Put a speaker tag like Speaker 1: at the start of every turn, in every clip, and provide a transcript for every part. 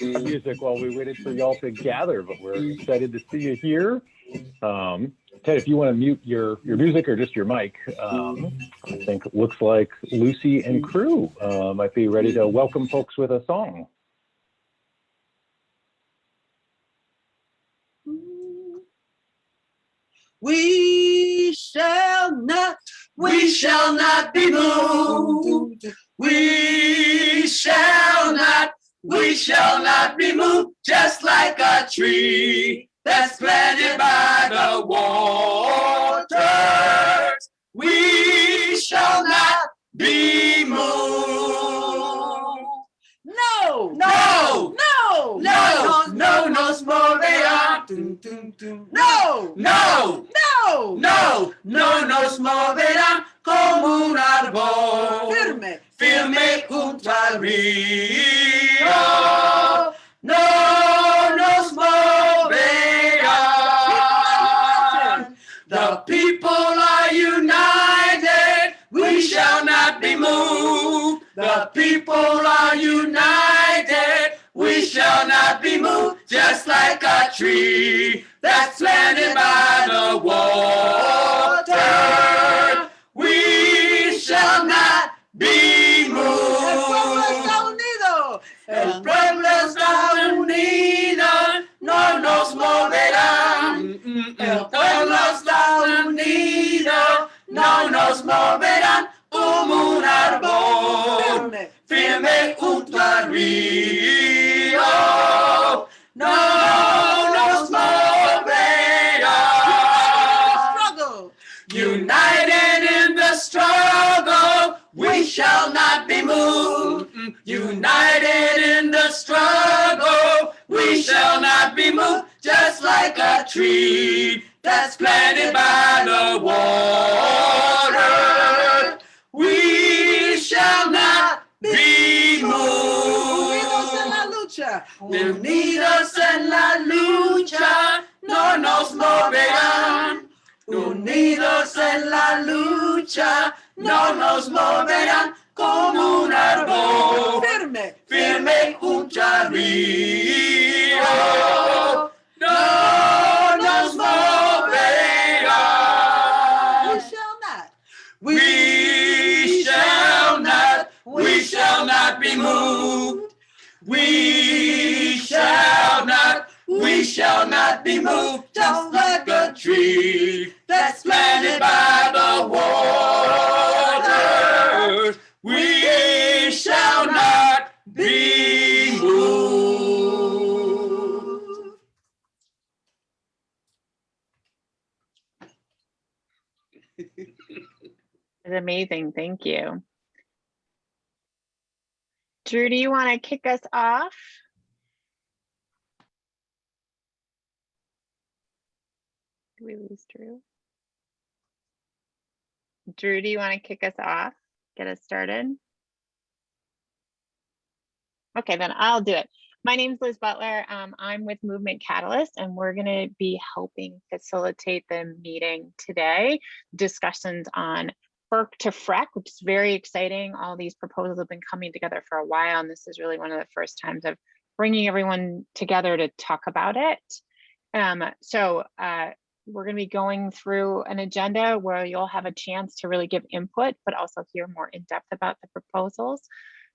Speaker 1: music while we waited for y'all to gather, but we're excited to see you here. Ted, if you want to mute your music or just your mic, I think it looks like Lucy and crew might be ready to welcome folks with a song.
Speaker 2: We shall not be moved. We shall not be moved, just like a tree that's planted by the waters. We shall not be moved. No, no, no, no, no, no, small vean. No, no, no, no, no, no, small vean como un árbol firme, firme junto al río. No nos moverán. The people are united. We shall not be moved. The people are united. We shall not be moved. Just like a tree that's planted by the water. We shall not be moved. El pueblo está unido, no nos moverán. El pueblo está unido, no nos moverán. Como un árbol firme junto al río, no nos moverán. United in the struggle, we shall not be moved. United in the struggle, we shall not be moved. Just like a tree that's planted by the water, we shall not be moved. Unidos en la lucha, no nos moverán. Unidos en la lucha, no nos moverán. Como un árbol firme, firme junto al río, no nos moverán. We shall not be moved. We shall not be moved. Just like a tree that's planted by the waters. We shall not be moved.
Speaker 3: It's amazing. Thank you. Drew, do you want to kick us off? Did we lose Drew? Drew, do you want to kick us off? Get us started? Okay, then I'll do it. My name is Liz Butler. I'm with Movement Catalyst, and we're going to be helping facilitate the meeting today. Discussions on FERC to FREC, which is very exciting. All these proposals have been coming together for a while, and this is really one of the first times of bringing everyone together to talk about it. We're going to be going through an agenda where you'll have a chance to really give input, but also hear more in depth about the proposals,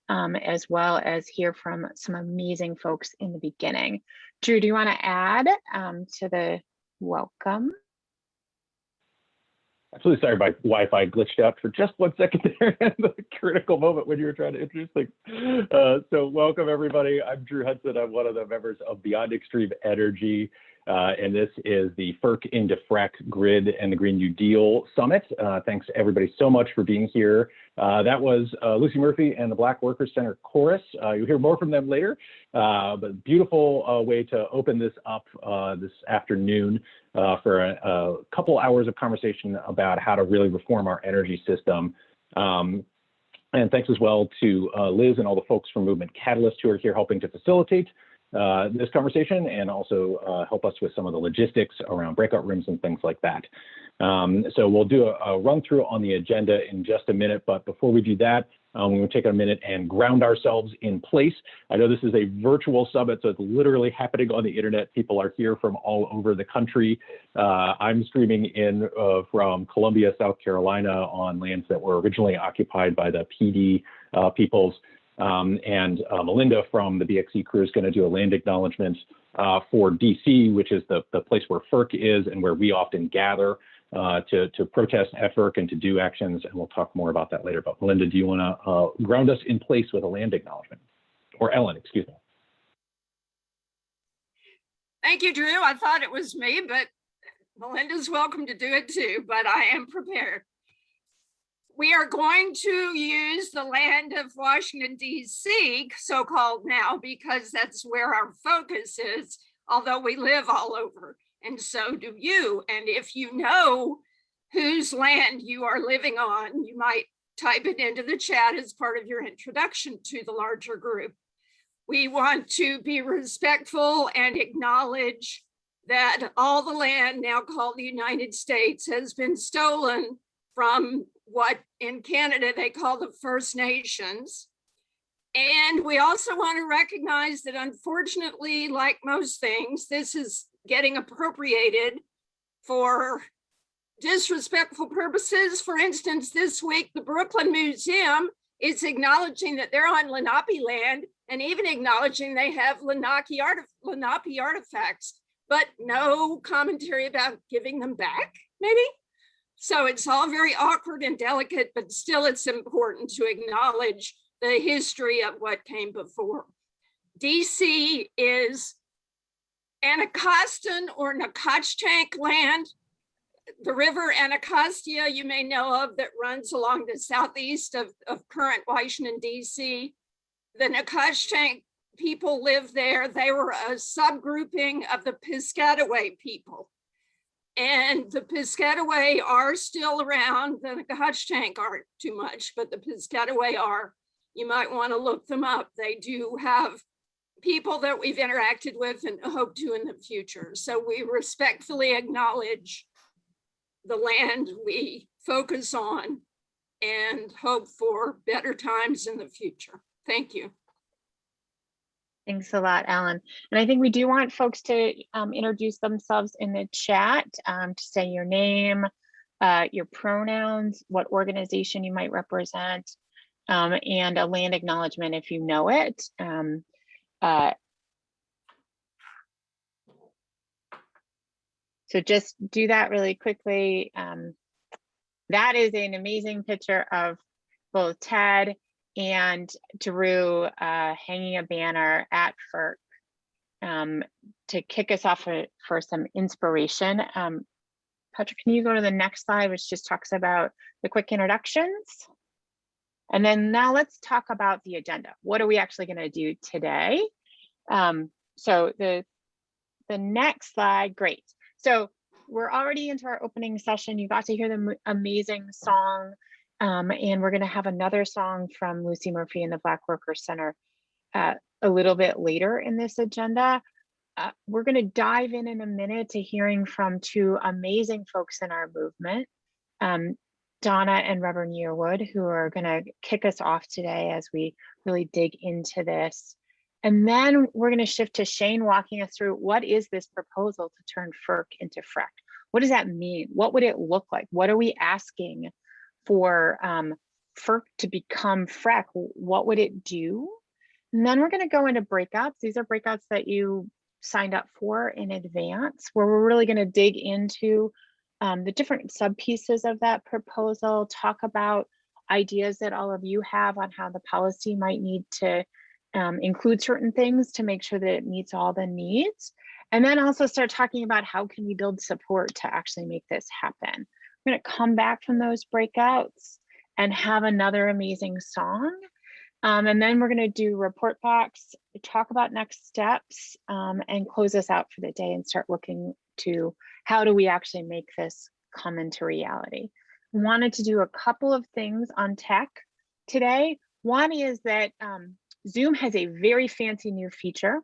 Speaker 3: as well as hear from some amazing folks in the beginning. Drew, do you want to add to the welcome?
Speaker 1: Absolutely. Sorry, my Wi-Fi glitched out for just 1 second there at the critical moment when you were trying to introduce things. So welcome, everybody. I'm Drew Hudson. I'm one of the members of Beyond Extreme Energy. And this is the FERC into FREC Grid and the Green New Deal Summit. Thanks everybody so much for being here. That was Lucy Murphy and the Black Workers Center Chorus. You'll hear more from them later, but beautiful way to open this up this afternoon for a couple hours of conversation about how to really reform our energy system. And thanks as well to Liz and all the folks from Movement Catalyst who are here helping to facilitate. this conversation and also help us with some of the logistics around breakout rooms and things like that. So we'll do a run through on the agenda in just a minute, but before we do that, we will take a minute and ground ourselves in place. I know this is a virtual summit, so it's literally happening on the internet. People are here from all over the country. I'm streaming in from Columbia, South Carolina on lands that were originally occupied by the PD peoples. And Melinda from the BXC crew is going to do a land acknowledgement for DC, which is the place where FERC is and where we often gather to protest FERC and to do actions, and we'll talk more about that later. But Melinda, do you want to ground us in place with a land acknowledgement? Or Ellen, excuse me.
Speaker 2: Thank you, Drew. I thought it was me, but Melinda's welcome to do it too, but I am prepared. We are going to use the land of Washington, D.C., so-called now, because that's where our focus is, although we live all over. And so do you. And if you know whose land you are living on, you might type it into the chat as part of your introduction to the larger group. We want to be respectful and acknowledge that all the land now called the United States has been stolen from what in Canada they call the First Nations. And we also want to recognize that unfortunately, like most things, this is getting appropriated for disrespectful purposes. For instance, this week, the Brooklyn Museum is acknowledging that they're on Lenape land and even acknowledging they have Lenape artifacts, but no commentary about giving them back, maybe? So it's all very awkward and delicate, but still it's important to acknowledge the history of what came before. DC is Anacostan or Nacotchtank land. The river Anacostia, you may know of, that runs along the southeast of current Washington, D.C. The Nacotchtank people lived there. They were a subgrouping of the Piscataway people. And the Piscataway are still around. The Nacotchtank aren't too much, but the Piscataway are. You might want to look them up. They do have people that we've interacted with and hope to in the future. So we respectfully acknowledge the land we focus on and hope for better times in the future. Thank you.
Speaker 3: Thanks a lot, Ellen. And I think we do want folks to introduce themselves in the chat, to say your name, your pronouns, what organization you might represent, and a land acknowledgement if you know it. So just do that really quickly. That is an amazing picture of both Ted and Drew hanging a banner at FERC to kick us off for some inspiration. Patrick, can you go to the next slide, which just talks about the quick introductions? And then now let's talk about the agenda. What are we actually going to do today? So the next slide, great. So we're already into our opening session. You got to hear the amazing song. And we're going to have another song from Lucy Murphy and the Black Workers Center a little bit later in this agenda. We're going to dive in a minute to hearing from two amazing folks in our movement, Donna and Reverend Yearwood, who are going to kick us off today as we really dig into this. And then we're going to shift to Shane walking us through what is this proposal to turn FERC into FREC? What does that mean? What would it look like? What are we asking for FERC to become FREC? What would it do? And then we're going to go into breakouts. These are breakouts that you signed up for in advance, where we're really going to dig into the different sub pieces of that proposal, talk about ideas that all of you have on how the policy might need to include certain things to make sure that it meets all the needs. And then also start talking about how can we build support to actually make this happen. We're going to come back from those breakouts and have another amazing song. And then we're going to do report backs, talk about next steps, and close us out for the day and start looking to how do we actually make this come into reality. I wanted to do a couple of things on tech today. One is that Zoom has a very fancy new feature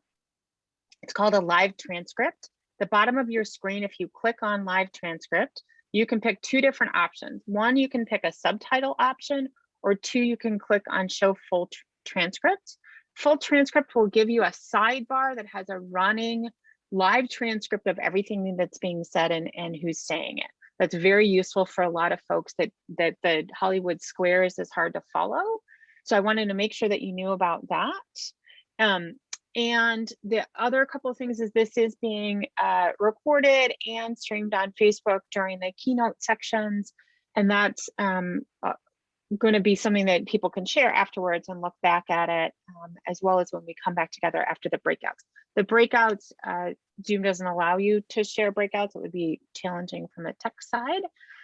Speaker 3: It's called a live transcript. The bottom of your screen, if you click on live transcript, you can pick two different options. One, you can pick a subtitle option, or two, you can click on show full transcript. Full transcript will give you a sidebar that has a running live transcript of everything that's being said and who's saying it. That's very useful for a lot of folks that the Hollywood Squares is hard to follow. So I wanted to make sure that you knew about that. And the other couple of things is this is being recorded and streamed on Facebook during the keynote sections. And that's going to be something that people can share afterwards and look back at it, as well as when we come back together after the breakouts. The breakouts, Zoom doesn't allow you to share breakouts. It would be challenging from the tech side.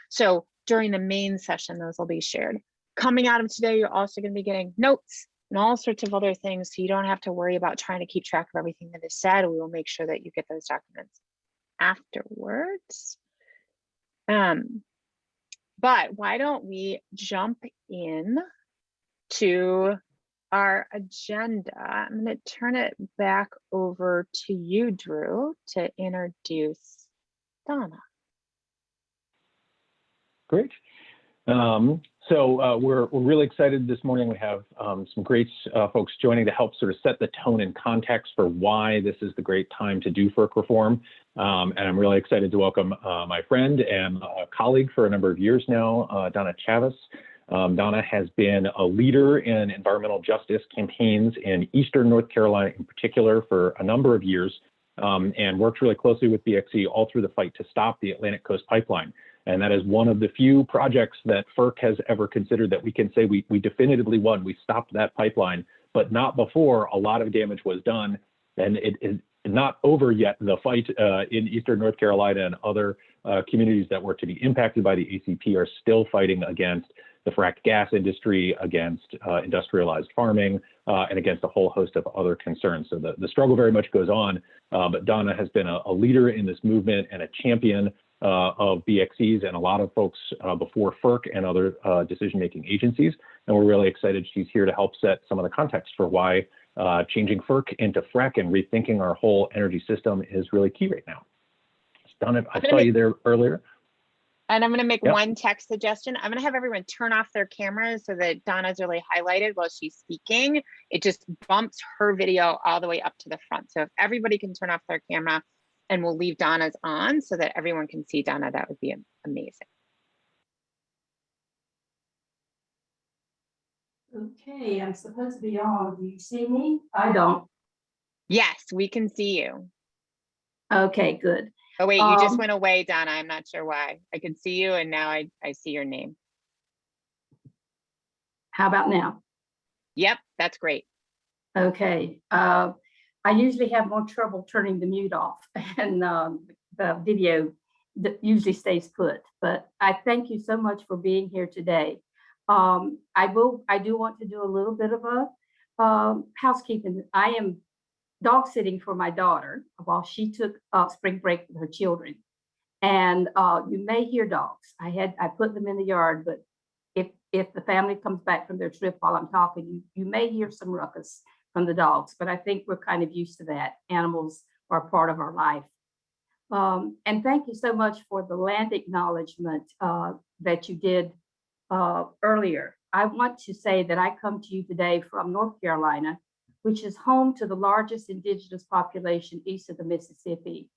Speaker 3: So during the main session, those will be shared. Coming out of today, you're also going to be getting notes and all sorts of other things, so you don't have to worry about trying to keep track of everything that is said. We will make sure that you get those documents afterwards. But why don't we jump in to our agenda? I'm going to turn it back over to you, Drew, to introduce Donna.
Speaker 1: Great. So we're really excited this morning. We have some great folks joining to help sort of set the tone and context for why this is the great time to do FERC reform. And I'm really excited to welcome my friend and colleague for a number of years now, Donna Chavis. Donna has been a leader in environmental justice campaigns in Eastern North Carolina in particular for a number of years, and worked really closely with BXE all through the fight to stop the Atlantic Coast Pipeline. And that is one of the few projects that FERC has ever considered that we can say we definitively won. We stopped that pipeline, but not before a lot of damage was done. And it is not over yet. The fight in Eastern North Carolina and other communities that were to be impacted by the ACP are still fighting against the fracked gas industry, against industrialized farming, and against a whole host of other concerns. So the struggle very much goes on, but Donna has been a leader in this movement and a champion of BXEs and a lot of folks before FERC and other decision-making agencies. And we're really excited she's here to help set some of the context for why changing FERC into FREC and rethinking our whole energy system is really key right now. Donna, I saw you there earlier.
Speaker 3: And I'm going to make one tech suggestion. I'm going to have everyone turn off their cameras so that Donna's really highlighted while she's speaking. It just bumps her video all the way up to the front. So if everybody can turn off their camera, and we'll leave Donna's on so that everyone can see Donna, that would be amazing.
Speaker 4: Okay, I'm supposed to be on. Do you see me? I don't.
Speaker 3: Yes, we can see you.
Speaker 4: Okay, good.
Speaker 3: Oh wait, you just went away, Donna. I'm not sure why. I can see you and now I see your name.
Speaker 4: How about now?
Speaker 3: Yep, that's great.
Speaker 4: Okay. I usually have more trouble turning the mute off, and the video that usually stays put. But I thank you so much for being here today. I do want to do a little bit of a housekeeping. I am dog sitting for my daughter while she took spring break with her children, and you may hear dogs. I put them in the yard, but if the family comes back from their trip while I'm talking, you may hear some ruckus from the dogs, but I think we're kind of used to that. Animals are part of our life. And thank you so much for the land acknowledgement that you did earlier. I want to say that I come to you today from North Carolina, which is home to the largest indigenous population east of the Mississippi.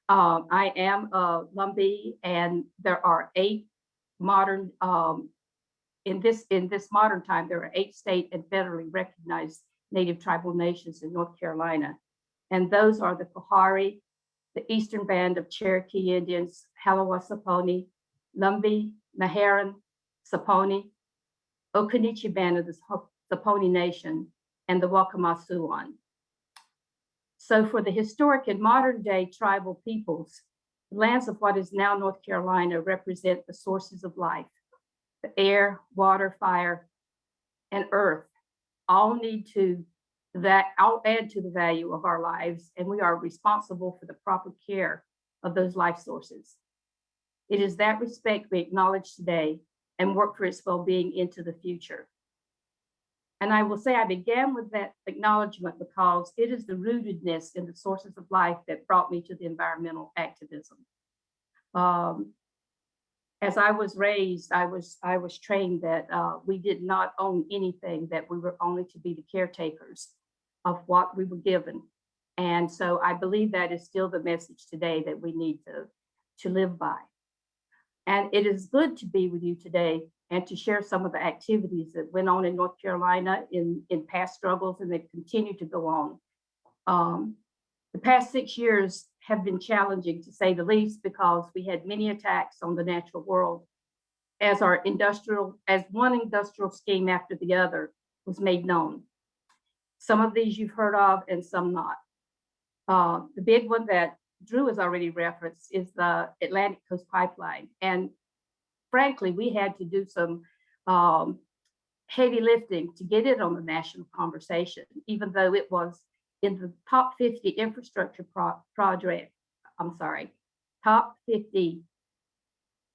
Speaker 4: I am a Lumbee, and there are 8 modern, in this modern time, there are 8 state and federally recognized Native tribal nations in North Carolina. And those are the Kohari, the Eastern Band of Cherokee Indians, Halawa Saponi, Lumbee, Meherrin, Saponi, Okanichi Band of the Saponi Nation, and the Wakamasuan. So for the historic and modern day tribal peoples, the lands of what is now North Carolina represent the sources of life. The air, water, fire, and earth all add to the value of our lives, and we are responsible for the proper care of those life sources. It is that respect we acknowledge today and work for its well-being into the future. And I will say I began with that acknowledgement because it is the rootedness in the sources of life that brought me to the environmental activism. As I was raised, I was trained that we did not own anything, that we were only to be the caretakers of what we were given. And so I believe that is still the message today that we need to live by. And it is good to be with you today and to share some of the activities that went on in North Carolina in past struggles and that continue to go on. The past 6 years have been challenging, to say the least, because we had many attacks on the natural world as one industrial scheme after the other was made known. Some of these you've heard of and some not. The big one that Drew has already referenced is the Atlantic Coast Pipeline. And frankly, we had to do some heavy lifting to get it on the national conversation, even though it was in the top 50 infrastructure top 50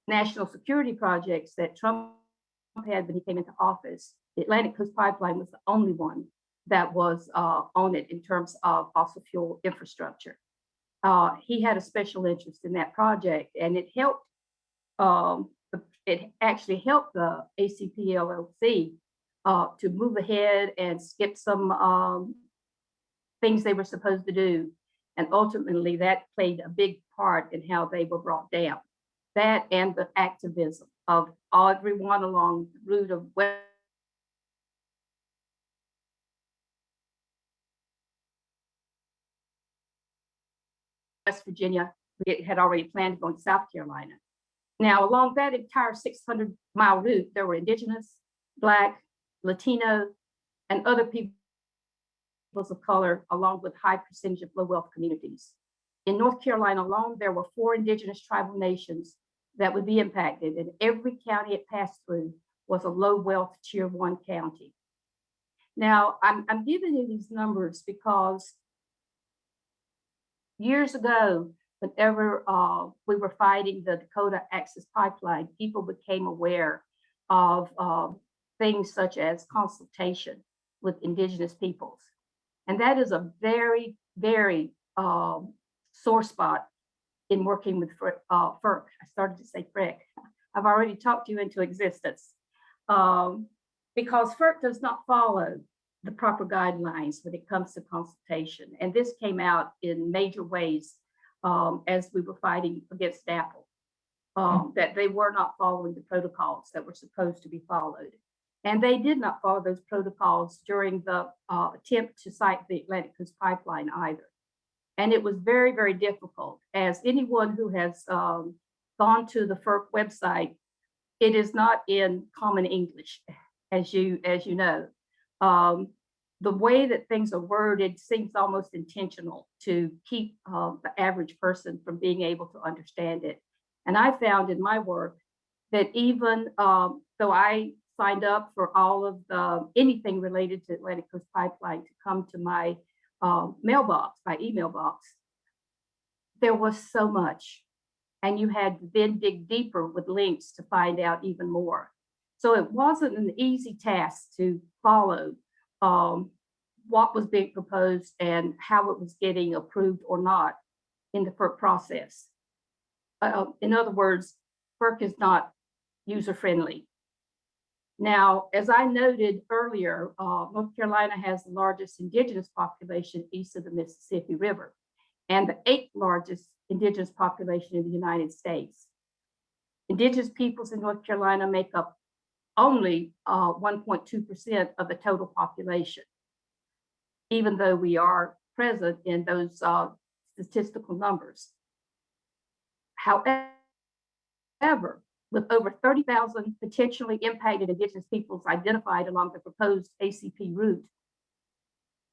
Speaker 4: national security projects that Trump had when he came into office. The Atlantic Coast Pipeline was the only one that was on it in terms of fossil fuel infrastructure. He had a special interest in that project, and it helped. It actually helped the ACP LLC to move ahead and skip some things they were supposed to do. And ultimately, that played a big part in how they were brought down. That and the activism of everyone along the route of West Virginia. It had already planned to go to South Carolina. Now, along that entire 600-mile route, there were Indigenous, Black, Latino, and other peoples of color, along with high percentage of low-wealth communities. In North Carolina alone, there were 4 indigenous tribal nations that would be impacted, and every county it passed through was a low-wealth Tier 1 county. Now, I'm giving you these numbers because years ago, whenever we were fighting the Dakota Access Pipeline, people became aware of things such as consultation with indigenous peoples. And that is a very, very sore spot in working with FERC. I started to say FREC. I've already talked you into existence because FERC does not follow the proper guidelines when it comes to consultation. And this came out in major ways as we were fighting against Apple, that they were not following the protocols that were supposed to be followed. And they did not follow those protocols during the attempt to site the Atlantic Coast Pipeline either. And it was very, very difficult. As anyone who has gone to the FERC website, it is not in common English, as you know. The way that things are worded seems almost intentional to keep the average person from being able to understand it. And I found in my work that even though I signed up for all of anything related to Atlantic Coast Pipeline to come to my mailbox, my email box, there was so much. And you had to then dig deeper with links to find out even more. So it wasn't an easy task to follow what was being proposed and how it was getting approved or not in the FERC process. In other words, FERC is not user-friendly. Now, as I noted earlier, North Carolina has the largest indigenous population east of the Mississippi River and the 8th largest indigenous population in the United States. Indigenous peoples in North Carolina make up only 1.2% of the total population, even though we are present in those statistical numbers. However, with over 30,000 potentially impacted indigenous peoples identified along the proposed ACP route,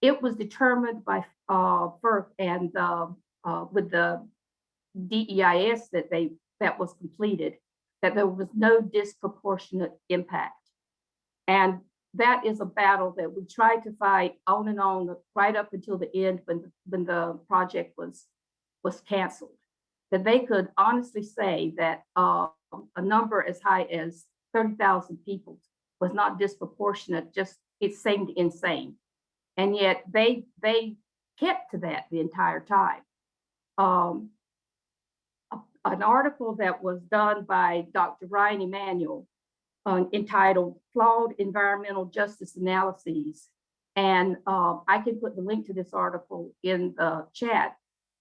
Speaker 4: it was determined by FERC and with the DEIS that was completed, that there was no disproportionate impact. And that is a battle that we tried to fight on and on right up until the end when the project was canceled. That they could honestly say that a number as high as 30,000 people was not disproportionate just it seemed insane. And yet they kept to that the entire time. An article that was done by Dr. Ryan Emanuel entitled Flawed Environmental Justice Analyses. And I can put the link to this article in the chat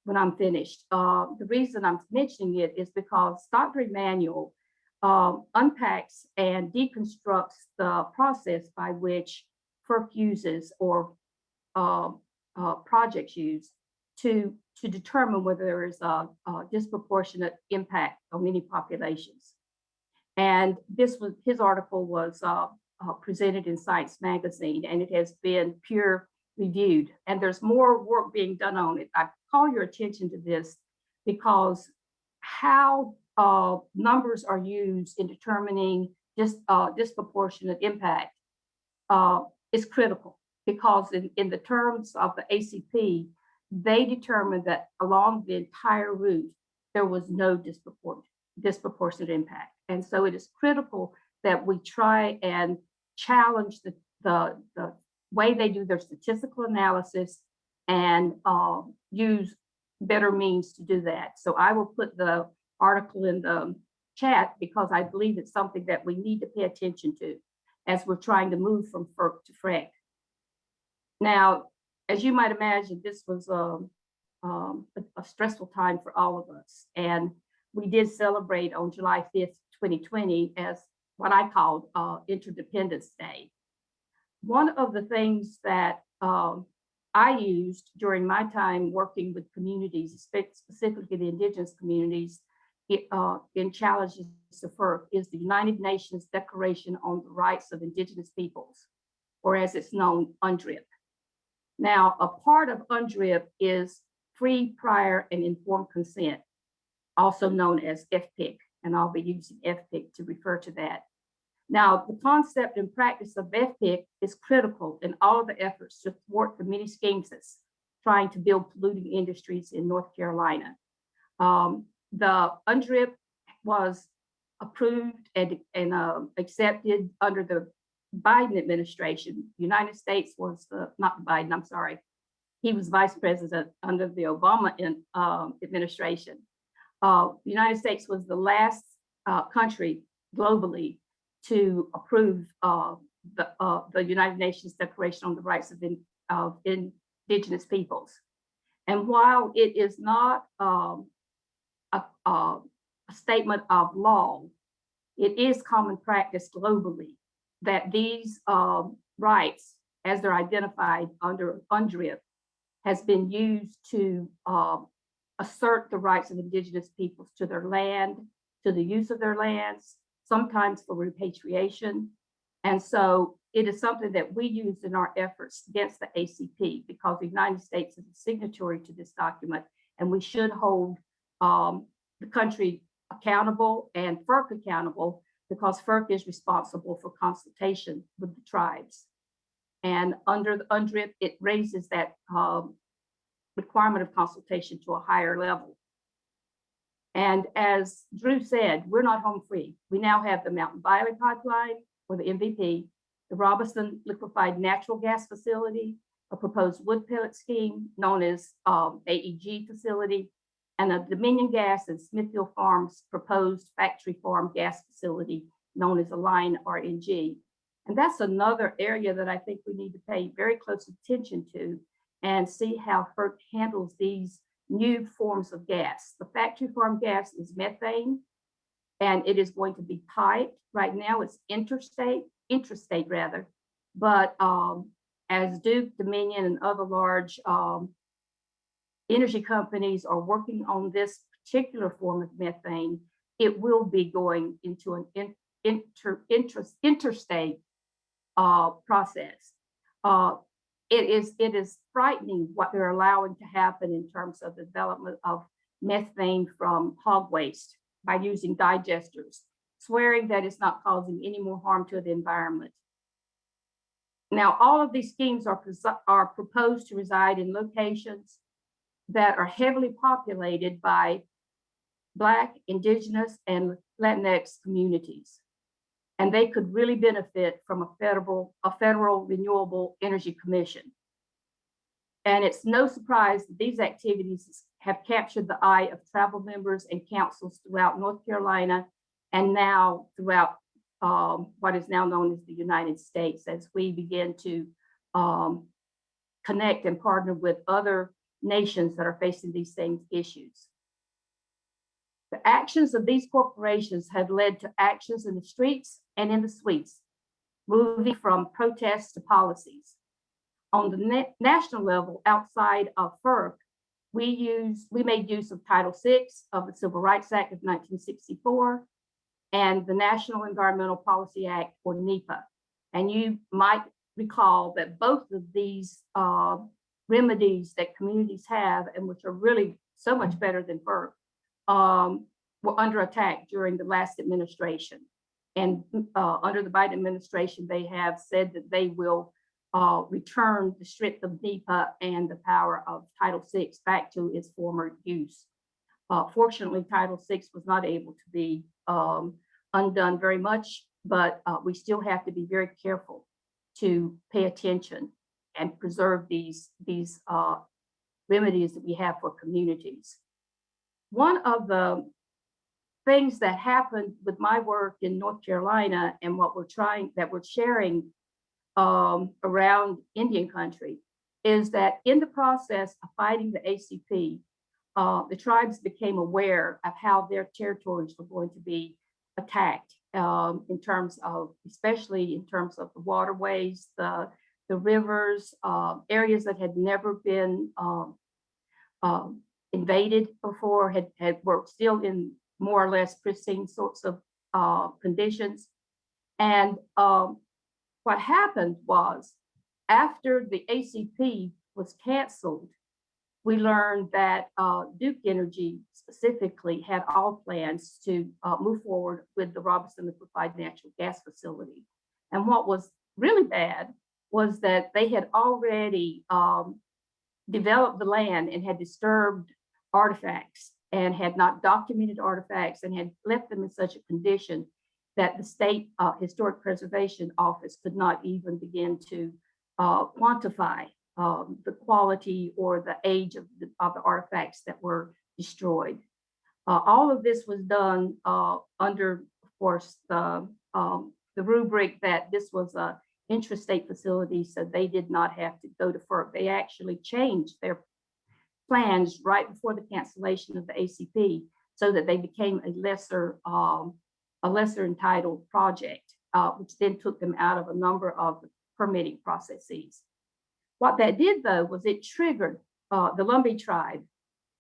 Speaker 4: when I'm finished. The reason I'm mentioning it is because Dr. Emanuel unpacks and deconstructs the process by which FERC uses or projects use to determine whether there is a disproportionate impact on many populations. And his article was presented in Science Magazine, and it has been peer reviewed. And there's more work being done on it. I call your attention to this because how numbers are used in determining disproportionate impact is critical, because in the terms of the ACP, they determined that along the entire route, there was no disproportionate impact. And so it is critical that we try and challenge the way they do their statistical analysis and use better means to do that. So I will put the article in the chat because I believe it's something that we need to pay attention to as we're trying to move from FERC to FREC. Now, as you might imagine, this was a stressful time for all of us. And we did celebrate on July 5th, 2020 as what I called Interdependence Day. One of the things that I used during my time working with communities, specifically the indigenous communities, in challenges to FERC is the United Nations Declaration on the Rights of Indigenous Peoples, or as it's known, UNDRIP. Now, a part of UNDRIP is free, prior, and informed consent, also known as FPIC, and I'll be using FPIC to refer to that. Now, the concept and practice of FPIC is critical in all of the efforts to thwart the many schemes that's trying to build polluting industries in North Carolina. The UNDRIP was approved and accepted under the Biden administration. United States was not Biden, I'm sorry. He was vice president under the Obama administration. The United States was the last country globally to approve the United Nations Declaration on the Rights of Indigenous Peoples. And while it is not a statement of law, it is common practice globally that these rights, as they're identified under UNDRIP, has been used to assert the rights of indigenous peoples to their land, to the use of their lands, sometimes for repatriation. And so it is something that we use in our efforts against the ACP because the United States is a signatory to this document, and we should hold the country accountable and FERC accountable because FERC is responsible for consultation with the tribes. And under the UNDRIP, it raises that requirement of consultation to a higher level. And as Drew said, we're not home free. We now have the Mountain Valley Pipeline, or the MVP, the Robinson Liquefied Natural Gas Facility, a proposed wood pellet scheme known as AEG facility, and a Dominion Gas and Smithfield Farms proposed factory farm gas facility known as Align RNG. And that's another area that I think we need to pay very close attention to and see how FERC handles these new forms of gas. The factory farm gas is methane, and it is going to be piped. Right now it's intrastate rather, but as Duke, Dominion, and other large energy companies are working on this particular form of methane, it will be going into an interstate process. It is frightening what they're allowing to happen in terms of the development of methane from hog waste by using digesters, swearing that it's not causing any more harm to the environment. Now, all of these schemes are proposed to reside in locations that are heavily populated by Black, Indigenous, and Latinx communities. and they could really benefit from a federal renewable energy commission. And it's no surprise that these activities have captured the eye of travel members and councils throughout North Carolina and now throughout what is now known as the United States, as we begin to connect and partner with other nations that are facing these same issues. The actions of these corporations have led to actions in the streets and in the suites, moving from protests to policies. On the national level, outside of FERC, we made use of Title VI of the Civil Rights Act of 1964 and the National Environmental Policy Act, or NEPA. And you might recall that both of these remedies that communities have, and which are really so much better than FERC, were under attack during the last administration. And under the Biden administration, they have said that they will return the strength of NEPA and the power of Title VI back to its former use. Fortunately, Title VI was not able to be undone very much, but we still have to be very careful to pay attention and preserve these remedies that we have for communities. One of the things that happened with my work in North Carolina and what we're sharing around Indian country is that in the process of fighting the ACP, the tribes became aware of how their territories were going to be attacked in terms of, especially in terms of the waterways, the rivers, areas that had never been invaded before, were still in more or less pristine sorts of conditions. And what happened was, after the ACP was canceled, we learned that Duke Energy specifically had all plans to move forward with the Robertson Liquefied Natural Gas Facility. And what was really bad was that they had already developed the land and had disturbed artifacts and had not documented artifacts and had left them in such a condition that the State Historic Preservation Office could not even begin to quantify the quality or the age of the artifacts that were destroyed. All of this was done under, of course, the rubric that this was an intrastate facility, so they did not have to go to FERC. They actually changed their plans right before the cancellation of the ACP so that they became a lesser entitled project, which then took them out of a number of permitting processes. What that did, though, was it triggered the Lumbee tribe,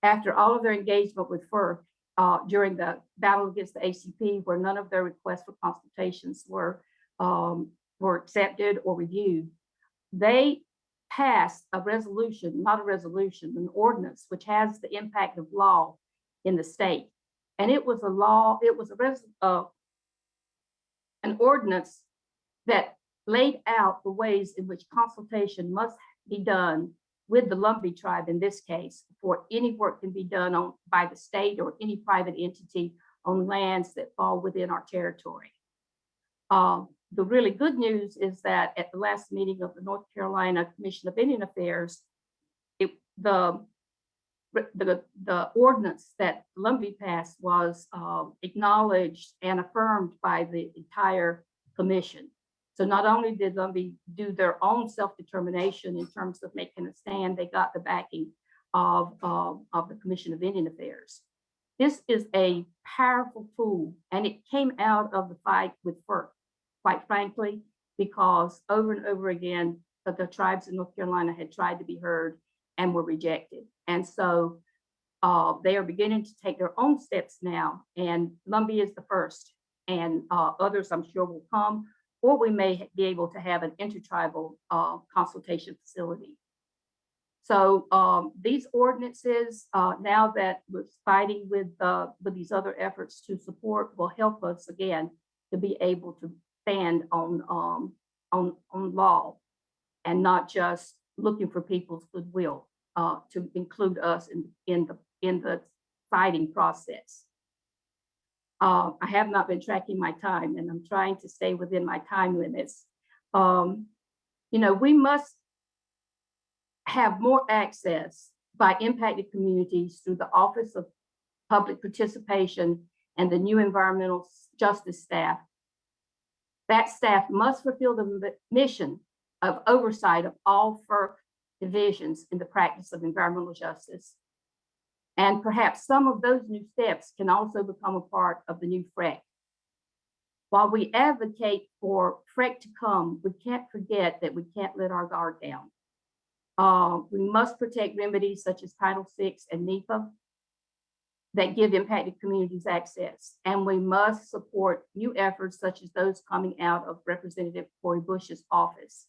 Speaker 4: after all of their engagement with FERC during the battle against the ACP, where none of their requests for consultations were accepted or reviewed. They passed a resolution, not a resolution, an ordinance, which has the impact of law in the state. And it was a law, it was an ordinance that laid out the ways in which consultation must be done with the Lumbee tribe in this case, before any work can be done by the state or any private entity on lands that fall within our territory. The really good news is that at the last meeting of the North Carolina Commission of Indian Affairs, the ordinance that Lumbee passed was acknowledged and affirmed by the entire commission. So not only did Lumbee do their own self-determination in terms of making a stand, they got the backing of the Commission of Indian Affairs. This is a powerful tool, and it came out of the fight with FERC, quite frankly, because over and over again, the tribes in North Carolina had tried to be heard and were rejected. And so they are beginning to take their own steps now, and Lumbee is the first, and others I'm sure will come, or we may be able to have an intertribal consultation facility. So these ordinances, now that we're fighting with these other efforts to support, will help us again to be able to stand on law and not just looking for people's goodwill to include us in the fighting process. I have not been tracking my time, and I'm trying to stay within my time limits. We must have more access by impacted communities through the Office of Public Participation and the new environmental justice staff. That staff must fulfill the mission of oversight of all FERC divisions in the practice of environmental justice. And perhaps some of those new steps can also become a part of the new FREC. While we advocate for FREC to come, we can't forget that we can't let our guard down. We must protect remedies such as Title VI and NEPA that give impacted communities access. And we must support new efforts such as those coming out of Representative Cori Bush's office.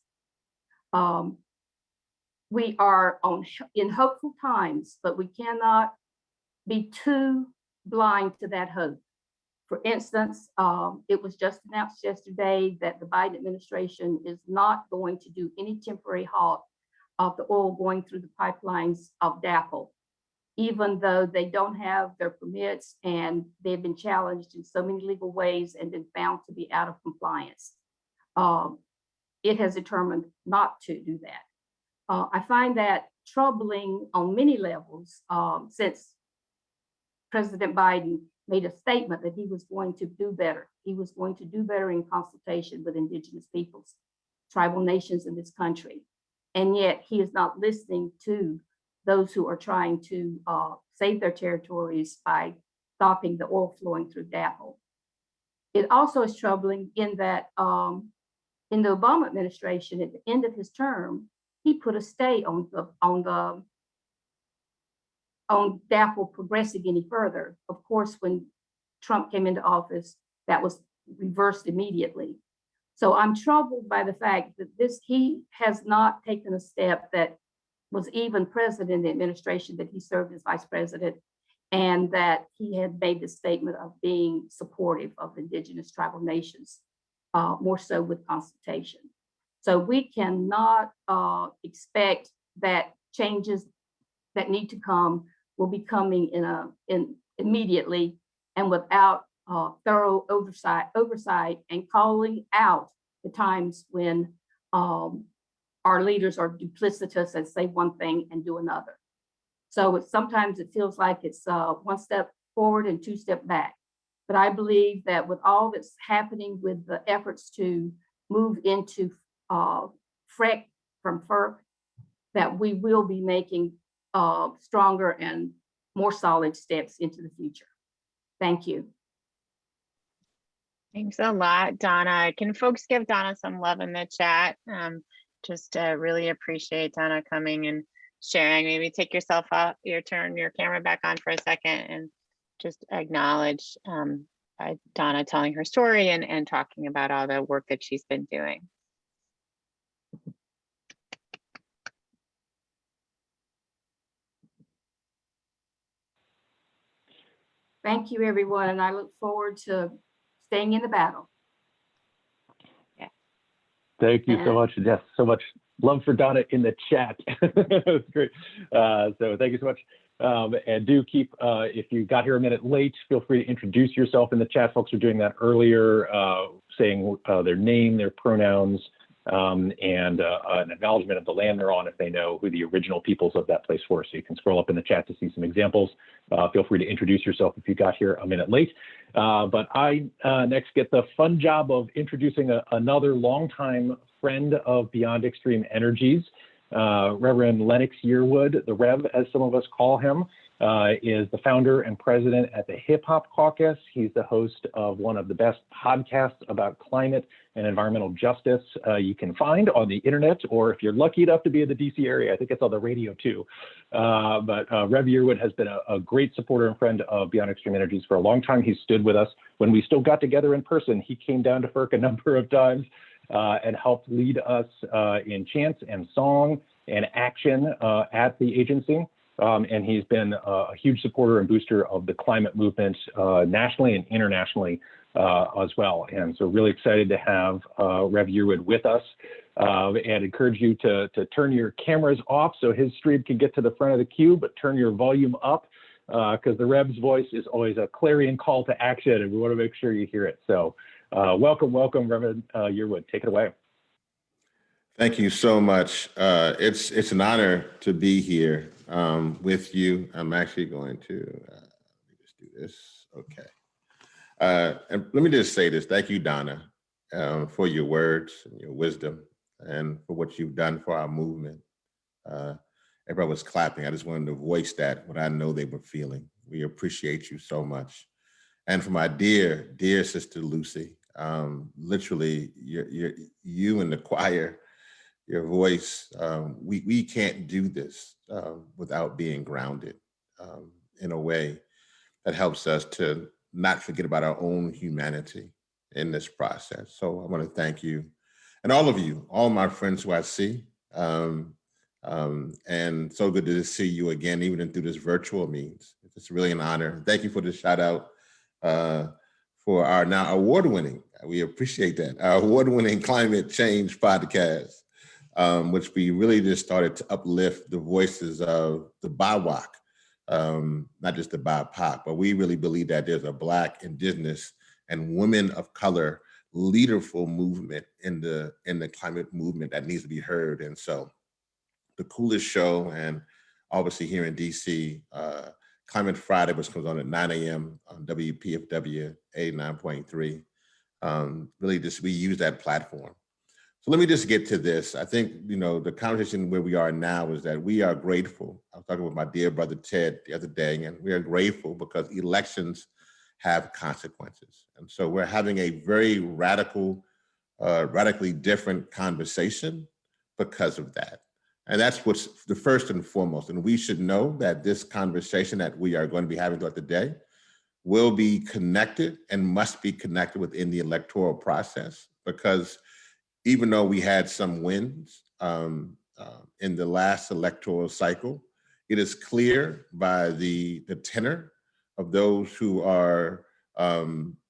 Speaker 4: We are in hopeful times, but we cannot be too blind to that hope. For instance, it was just announced yesterday that the Biden administration is not going to do any temporary halt of the oil going through the pipelines of DAPL, even though they don't have their permits and they've been challenged in so many legal ways and been found to be out of compliance. It has determined not to do that. I find that troubling on many levels since President Biden made a statement that he was going to do better. He was going to do better in consultation with indigenous peoples, tribal nations in this country. And yet he is not listening to those who are trying to save their territories by stopping the oil flowing through DAPL. It also is troubling in that in the Obama administration, at the end of his term, he put a stay on DAPL progressing any further. Of course, when Trump came into office, that was reversed immediately. So I'm troubled by the fact that he has not taken a step that was even present in the administration that he served as vice president, and that he had made the statement of being supportive of indigenous tribal nations, more so with consultation. So we cannot expect that changes that need to come will be coming immediately and without thorough oversight and calling out the times when our leaders are duplicitous and say one thing and do another. So sometimes it feels like it's one step forward and two steps back. But I believe that with all that's happening with the efforts to move into FREC from FERC, that we will be making stronger and more solid steps into the future. Thank you.
Speaker 3: Thanks a lot, Donna. Can folks give Donna some love in the chat? Just really appreciate Donna coming and sharing. Maybe take yourself out, turn your camera back on for a second and just acknowledge Donna telling her story and talking about all the work that she's been doing.
Speaker 4: Thank you, everyone, and I look forward to staying in the battle.
Speaker 3: Yeah.
Speaker 1: Thank you so much. Yes, so much love for Donna in the chat. That's great. So thank you so much. And do keep, if you got here a minute late, feel free to introduce yourself in the chat. Folks are doing that earlier, saying their name, their pronouns, and an acknowledgement of the land they're on if they know who the original peoples of that place were. So you can scroll up in the chat to see some examples. Feel free to introduce yourself if you got here a minute late. But I next get the fun job of introducing another longtime friend of Beyond Extreme Energies. Reverend Lennox Yearwood, the Rev, as some of us call him, is the founder and president at the Hip Hop Caucus. He's the host of one of the best podcasts about climate and environmental justice you can find on the internet, or if you're lucky enough to be in the DC area, I think it's on the radio too. But Rev Yearwood has been a great supporter and friend of Beyond Extreme Energies for a long time. He stood with us when we still got together in person. He came down to FERC a number of times and helped lead us in chants and song and action at the agency. And he's been a huge supporter and booster of the climate movement nationally and internationally as well. And so really excited to have Rev Yearwood with us and encourage you to turn your cameras off so his stream can get to the front of the queue, but turn your volume up because the Reb's voice is always a clarion call to action, and we want to make sure you hear it. So welcome, Reverend Yearwood. Take it away.
Speaker 5: Thank you so much. It's an honor to be here with you. I'm actually going to let me just do this. Okay. And let me just say this. Thank you, Donna, for your words and your wisdom and for what you've done for our movement. Everybody was clapping. I just wanted to voice that, what I know they were feeling. We appreciate you so much. And for my dear, dear sister Lucy, literally, you and the choir, your voice, we can't do this without being grounded in a way that helps us to not forget about our own humanity in this process. So I want to thank you and all of you, all my friends who I see. And so good to see you again, even through this virtual means. It's really an honor. Thank you for the shout out for our now award-winning, we appreciate that, our award-winning climate change podcast, which we really just started to uplift the voices of the BIWOC, not just the BIPOC, but we really believe that there's a Black, Indigenous, and women of color leaderful movement in the climate movement that needs to be heard. And so the coolest show, and obviously here in DC, Climate Friday, which comes on at 9 a.m. on WPFW 89.3. Really just, we use that platform. So let me just get to this. I think, you know, the conversation where we are now is that we are grateful. I was talking with my dear brother Ted the other day, and we are grateful because elections have consequences. And so we're having a very radically different conversation because of that. And that's what's the first and foremost. And we should know that this conversation that we are going to be having throughout the day will be connected and must be connected within the electoral process, because even though we had some wins in the last electoral cycle, it is clear by the tenor of those who are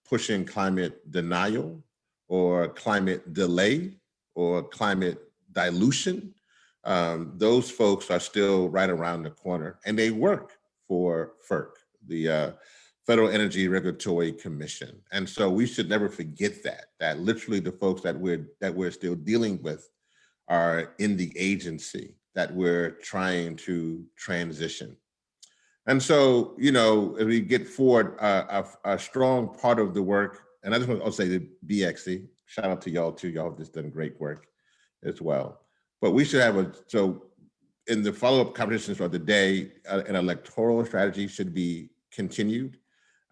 Speaker 5: pushing climate denial or climate delay or climate dilution. Those folks are still right around the corner, and they work for FERC, the Federal Energy Regulatory Commission. And so we should never forget that literally the folks that we're still dealing with are in the agency that we're trying to transition. And so, you know, as we get forward, a strong part of the work, and I just want to say the BXC, shout out to y'all too. Y'all have just done great work as well. But we should have so in the follow-up conversations for the day, an electoral strategy should be continued.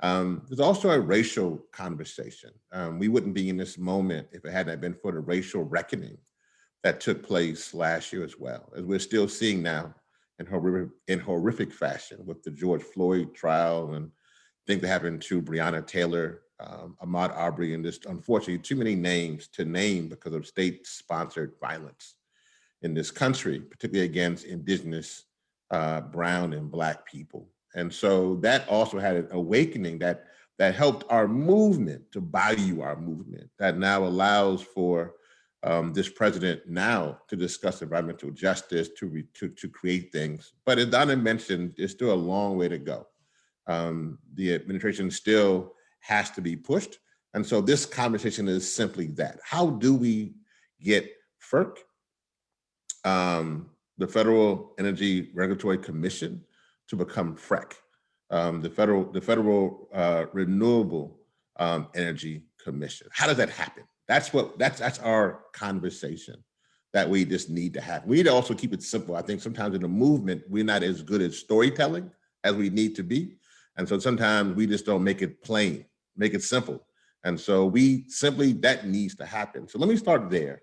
Speaker 5: There's also a racial conversation. We wouldn't be in this moment if it hadn't been for the racial reckoning that took place last year as well, as we're still seeing now in horrific fashion with the George Floyd trial and things that happened to Breonna Taylor, Ahmaud Arbery, and just unfortunately too many names to name because of state-sponsored violence in this country, particularly against Indigenous, Brown, and Black people. And so that also had an awakening that helped our movement to value our movement, that now allows for this president now to discuss environmental justice, to create things. But as Donna mentioned, there's still a long way to go. The administration still has to be pushed. And so this conversation is simply that. How do we get FERC, the Federal Energy Regulatory Commission, to become FREC, the Federal Renewable Energy Commission? How does that happen? That's our conversation that we just need to have. We need to also keep it simple. I think sometimes in the movement, we're not as good at storytelling as we need to be. And so sometimes we just don't make it plain, make it simple. And so that needs to happen. So let me start there.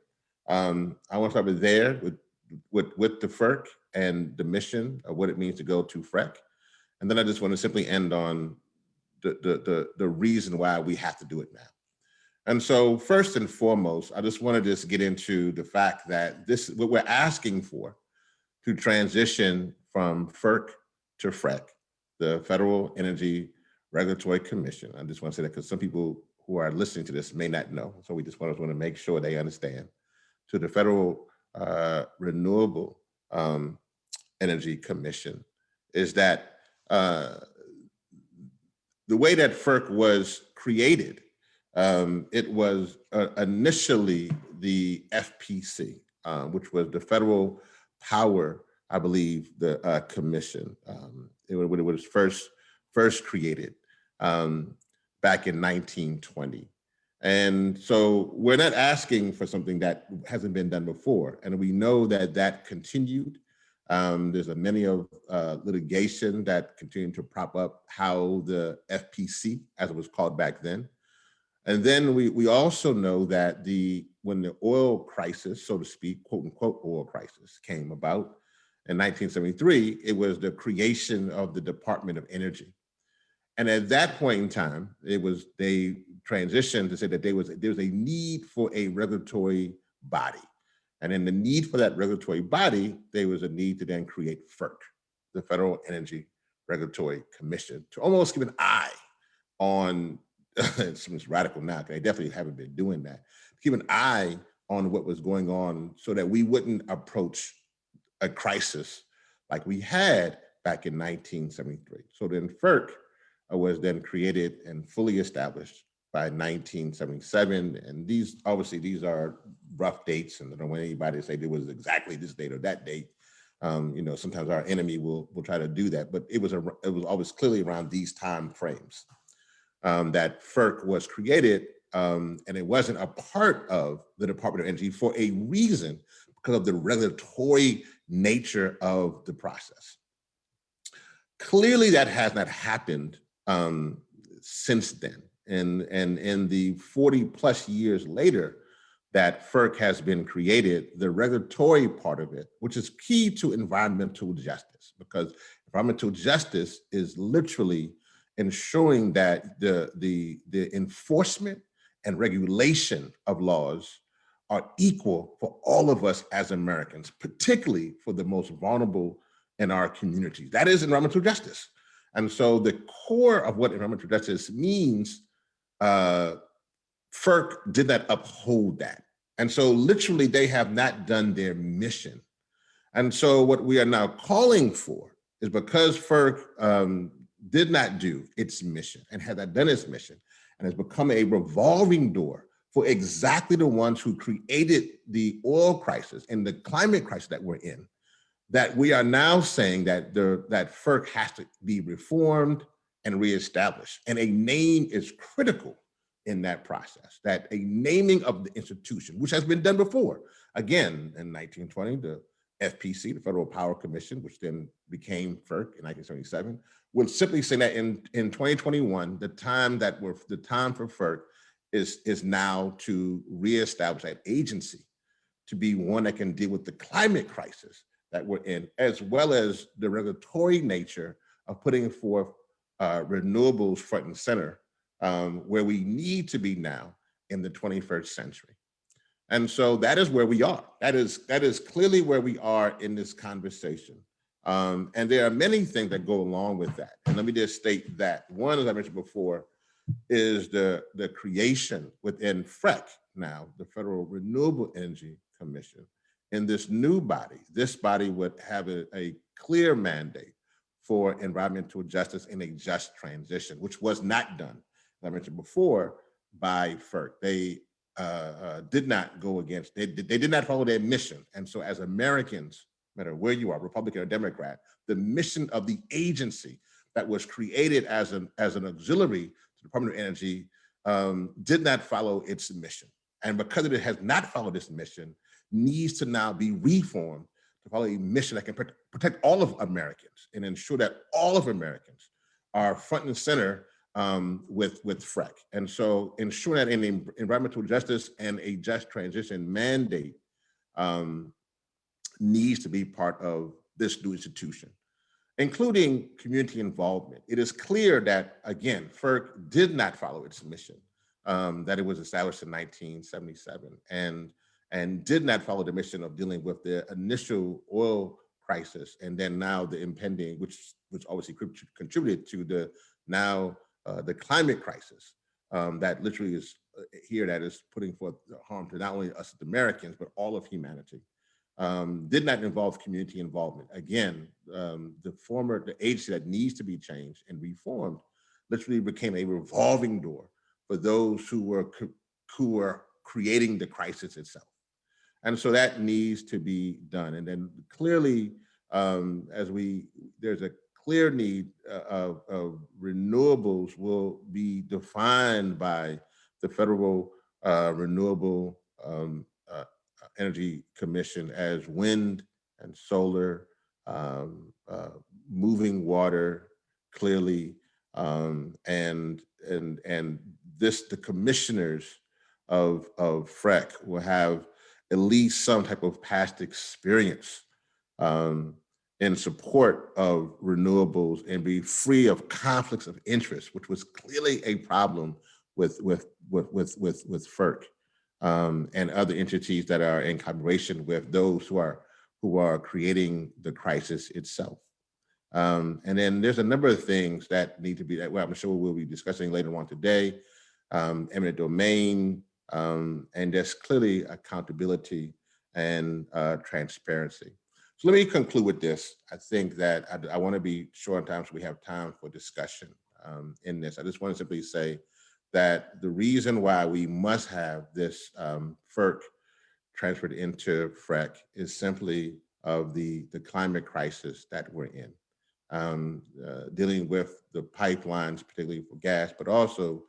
Speaker 5: I want to start with there with the FERC and the mission of what it means to go to FREC. And then I just want to simply end on the reason why we have to do it now. And so first and foremost, I just want to just get into the fact that what we're asking for to transition from FERC to FREC, the Federal Energy Regulatory Commission. I just want to say that because some people who are listening to this may not know. So we just want to make sure they understand. To the Federal Renewable Energy Commission is that the way that FERC was created, it was initially the FPC, which was the Federal Power, I believe, the Commission. It was first created back in 1920. And so we're not asking for something that hasn't been done before. And we know that that continued. There's a many of litigation that continued to prop up how the FPC, as it was called back then. And then we also know that when the oil crisis, so to speak, quote unquote, oil crisis came about in 1973, it was the creation of the Department of Energy. And at that point in time, they transitioned to say that there was a need for a regulatory body. And in the need for that regulatory body, there was a need to then create FERC, the Federal Energy Regulatory Commission, to almost give an eye on, it's radical now, because they definitely haven't been doing that, to keep an eye on what was going on so that we wouldn't approach a crisis like we had back in 1973. So then FERC was then created and fully established by 1977. And these are rough dates, and I don't want anybody to say there was exactly this date or that date. Sometimes our enemy will try to do that, but it was always clearly around these time frames that FERC was created, and it wasn't a part of the Department of Energy for a reason, because of the regulatory nature of the process. Clearly, that has not happened since then. And in the 40 plus years later that FERC has been created, the regulatory part of it, which is key to environmental justice, because environmental justice is literally ensuring that the enforcement and regulation of laws are equal for all of us as Americans, particularly for the most vulnerable in our communities. That is environmental justice. And so the core of what environmental justice means, FERC did not uphold that. And so literally they have not done their mission. And so what we are now calling for is, because FERC did not do its mission and had not done its mission, and has become a revolving door for exactly the ones who created the oil crisis and the climate crisis that we're in, that we are now saying that that FERC has to be reformed and reestablished. And a name is critical in that process, that a naming of the institution, which has been done before. Again, in 1920, the FPC, the Federal Power Commission, which then became FERC in 1977, would simply say that in 2021, the time for FERC is now to reestablish that agency to be one that can deal with the climate crisis that we're in, as well as the regulatory nature of putting forth renewables front and center, where we need to be now in the 21st century. And so that is where we are. That is clearly where we are in this conversation. And there are many things that go along with that. And let me just state that. One, as I mentioned before, is the creation within FREC now, the Federal Renewable Energy Commission. In this new body, this body would have a clear mandate for environmental justice and a just transition, which was not done, as I mentioned before, by FERC. They did not go against, they did not follow their mission. And so as Americans, no matter where you are, Republican or Democrat, the mission of the agency that was created as an auxiliary to the Department of Energy did not follow its mission. And because it has not followed its mission, needs to now be reformed to follow a mission that can protect all of Americans and ensure that all of Americans are front and center with FREC. And so ensuring that an environmental justice and a just transition mandate needs to be part of this new institution, including community involvement. It is clear that, again, FERC did not follow its mission, that it was established in 1977, and did not follow the mission of dealing with the initial oil crisis, and then now the impending, which obviously contributed to the climate crisis that literally is here, that is putting forth harm to not only us as Americans, but all of humanity. Did not involve community involvement. Again, the agency that needs to be changed and reformed literally became a revolving door for those who were creating the crisis itself. And so that needs to be done. And then clearly, there's a clear need of renewables will be defined by the Federal Renewable Energy Commission as wind and solar, moving water, clearly, and the commissioners of FREC will have at least some type of past experience in support of renewables and be free of conflicts of interest, which was clearly a problem with FERC and other entities that are in collaboration with those who are creating the crisis itself. And then there's a number of things that need to be, that I'm sure we'll be discussing later on today, eminent domain, and there's clearly accountability and transparency. So let me conclude with this. I think that I want to be sure on time so we have time for discussion in this. I just want to simply say that the reason why we must have this FERC transferred into FREC is simply of the climate crisis that we're in, dealing with the pipelines, particularly for gas, but also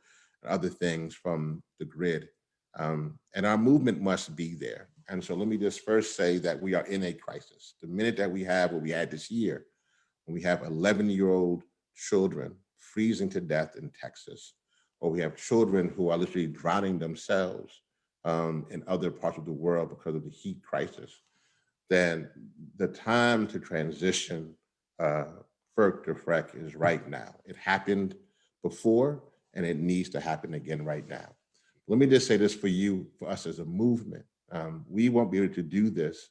Speaker 5: other things from the grid. And our movement must be there. And so let me just first say that we are in a crisis. The minute that we have what we had this year, when we have 11-year-old children freezing to death in Texas, or we have children who are literally drowning themselves in other parts of the world because of the heat crisis, then the time to transition FERC to FREC is right now. It happened before, and it needs to happen again right now. Let me just say this for us as a movement. We won't be able to do this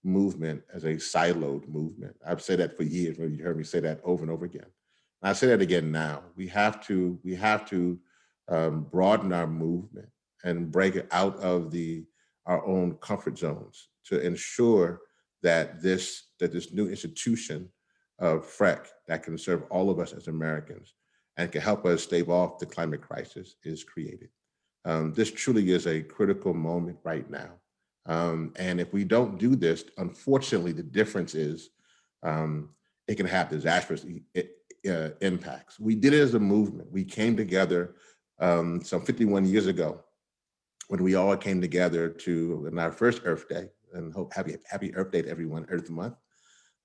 Speaker 5: movement as a siloed movement. I've said that for years. Maybe you heard me say that over and over again. And I say that again now. We have to broaden our movement and break it out of our own comfort zones to ensure that this new institution of FREC that can serve all of us as Americans and can help us stave off the climate crisis is created. This truly is a critical moment right now. And if we don't do this, unfortunately, the difference is it can have disastrous impacts. We did it as a movement. We came together some 51 years ago when we all came together in our first Earth Day, and hope happy Earth Day to everyone, Earth Month.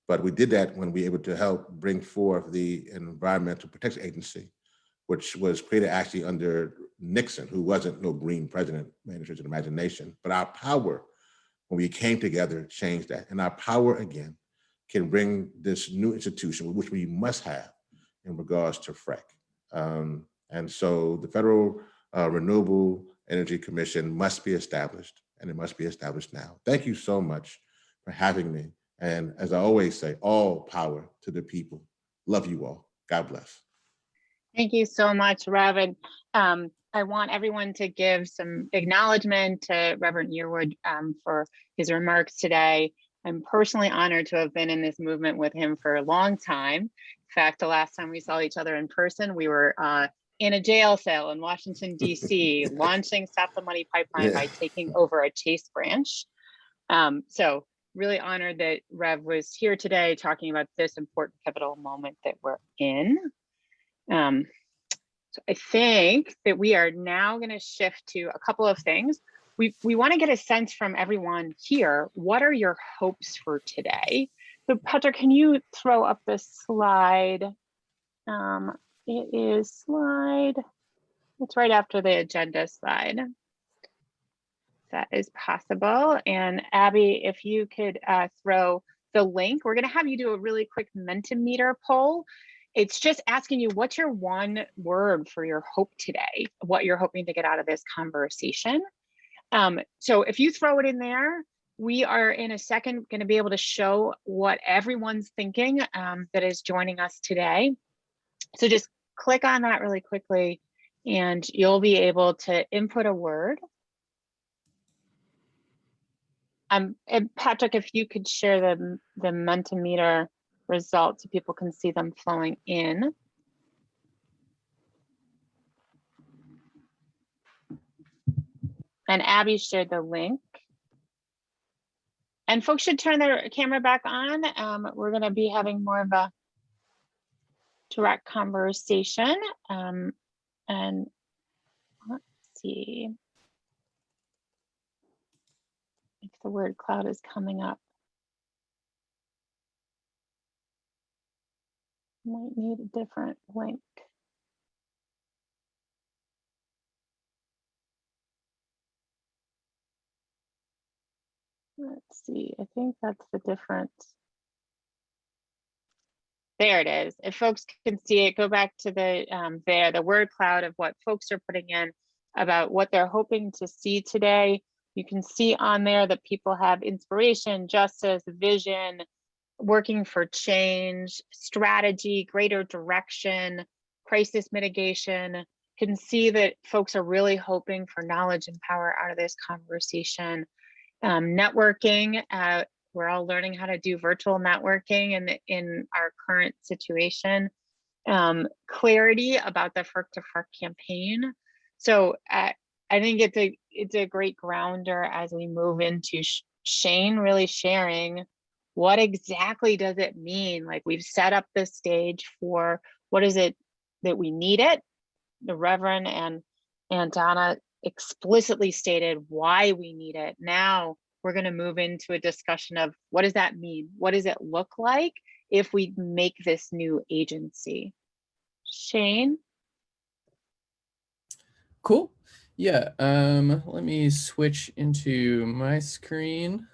Speaker 5: But we did that when we were able to help bring forth the Environmental Protection Agency, which was created actually under Nixon, who wasn't no green president, managers of imagination. But our power, when we came together, changed that. And our power, again, can bring this new institution, which we must have in regards to FREC. And so the Federal Renewable Energy Commission must be established, and it must be established now. Thank you so much for having me. And as I always say, all power to the people. Love you all. God bless.
Speaker 3: Thank you so much, Rev. And I want everyone to give some acknowledgement to Reverend Yearwood for his remarks today. I'm personally honored to have been in this movement with him for a long time. In fact, the last time we saw each other in person, we were in a jail cell in Washington, D.C., launching Stop the Money Pipeline by taking over a Chase branch. So really honored that Rev was here today talking about this important pivotal moment that we're in. So I think that we are now going to shift to a couple of things. We want to get a sense from everyone here. What are your hopes for today? So Patrick, can you throw up this slide? It is slide, it's right after the agenda slide. That is possible. And Abby, if you could throw the link, we're going to have you do a really quick Mentimeter poll. It's just asking you, what's your one word for your hope today? What you're hoping to get out of this conversation. So if you throw it in there, we are in a second going to be able to show what everyone's thinking that is joining us today. So just click on that really quickly and you'll be able to input a word. And Patrick, if you could share the Mentimeter results so people can see them flowing in. And Abby shared the link. And folks should turn their camera back on. We're going to be having more of a direct conversation. And let's see if the word cloud is coming up. Might need a different link. Let's see, I think that's the difference. There it is. If folks can see it, go back to the word cloud of what folks are putting in about what they're hoping to see today. You can see on there that people have inspiration, justice, vision, working for change, strategy, greater direction, crisis mitigation. Can see that folks are really hoping for knowledge and power out of this conversation. Networking, we're all learning how to do virtual networking in our current situation. Clarity about the FERC to FERC campaign. So I think it's a great grounder as we move into Shane really sharing what exactly does it mean. Like, we've set up the stage for what is it that we need it. The Reverend and Donna explicitly stated why we need it. Now we're going to move into a discussion of what does that mean? What does it look like if we make this new agency? Shane?
Speaker 2: Cool. Yeah, let me switch into my screen.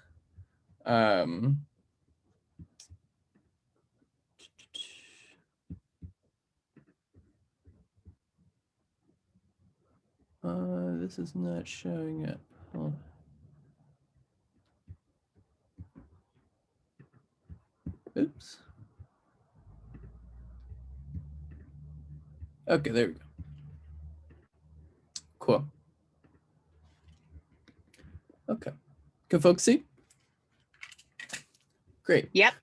Speaker 2: This is not showing up. Hold on. Oops. Okay, there we go. Cool. Okay. Can folks see? Great.
Speaker 3: Yep.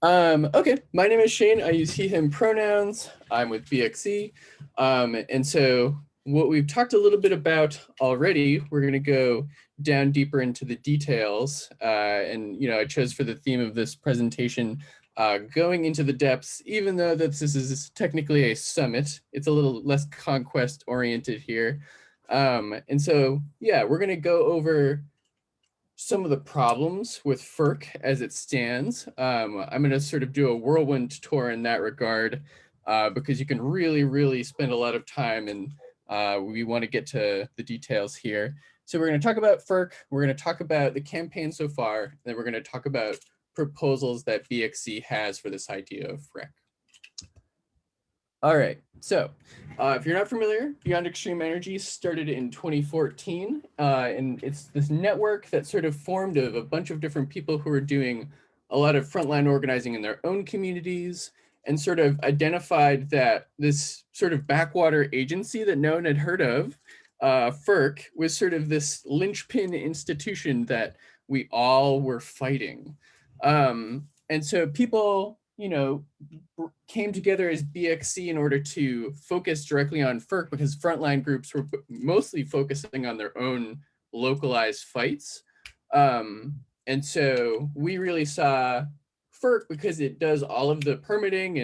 Speaker 2: Okay, my name is Shane. I use he, him pronouns. I'm with BXE. And so what we've talked a little bit about already, we're going to go down deeper into the details. And, you know, I chose for the theme of this presentation, going into the depths, even though that this is technically a summit, it's a little less conquest oriented here. And so, yeah, we're going to go over some of the problems with FERC as it stands. I'm going to sort of do a whirlwind tour in that regard, because you can really spend a lot of time, and we want to get to the details here. So we're going to talk about FERC, we're going to talk about the campaign so far, and then we're going to talk about proposals that BXC has for this idea of FREC. All right, so if you're not familiar, Beyond Extreme Energy started in 2014, and it's this network that sort of formed of a bunch of different people who are doing a lot of frontline organizing in their own communities, and sort of identified that this sort of backwater agency that no one had heard of, FERC, was sort of this linchpin institution that we all were fighting. And so people, you know, came together as BXC in order to focus directly on FERC, because frontline groups were mostly focusing on their own localized fights. And so we really saw FERC, because it does all of the permitting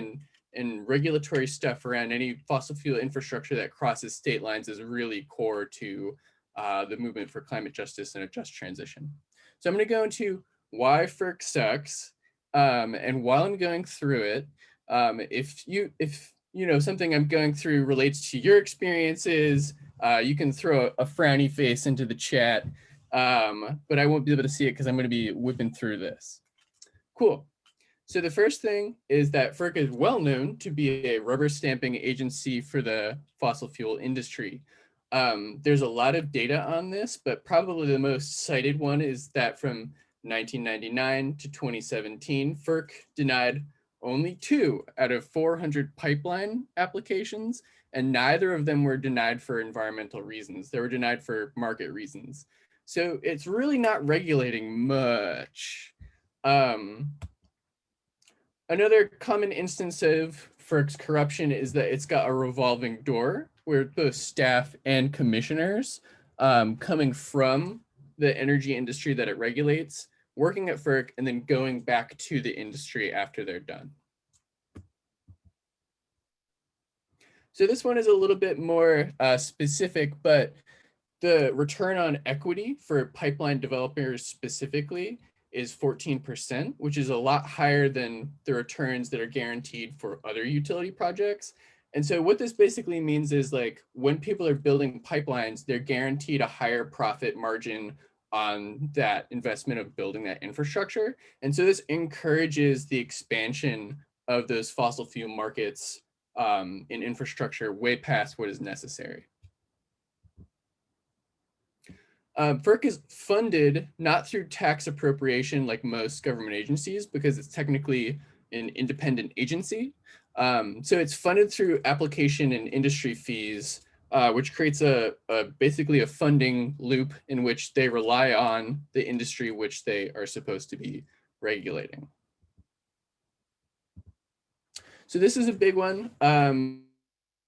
Speaker 2: and regulatory stuff around any fossil fuel infrastructure that crosses state lines, is really core to the movement for climate justice and a just transition. So I'm going to go into why FERC sucks. And while I'm going through it, if you know something I'm going through relates to your experiences, you can throw a frowny face into the chat, but I won't be able to see it because I'm going to be whipping through this. Cool. So the first thing is that FERC is well known to be a rubber stamping agency for the fossil fuel industry. There's a lot of data on this, but probably the most cited one is that from 1999 to 2017, FERC denied only 2 out of 400 pipeline applications, and neither of them were denied for environmental reasons. They were denied for market reasons. So it's really not regulating much. Another common instance of FERC's corruption is that it's got a revolving door where both staff and commissioners coming from the energy industry that it regulates, working at FERC, and then going back to the industry after they're done. So this one is a little bit more specific, but the return on equity for pipeline developers specifically is 14%, which is a lot higher than the returns that are guaranteed for other utility projects. And so what this basically means is, like, when people are building pipelines, they're guaranteed a higher profit margin on that investment of building that infrastructure. And so this encourages the expansion of those fossil fuel markets in infrastructure way past what is necessary. FERC is funded not through tax appropriation like most government agencies, because it's technically an independent agency. So it's funded through application and industry fees, which creates basically a funding loop in which they rely on the industry which they are supposed to be regulating. So this is a big one. In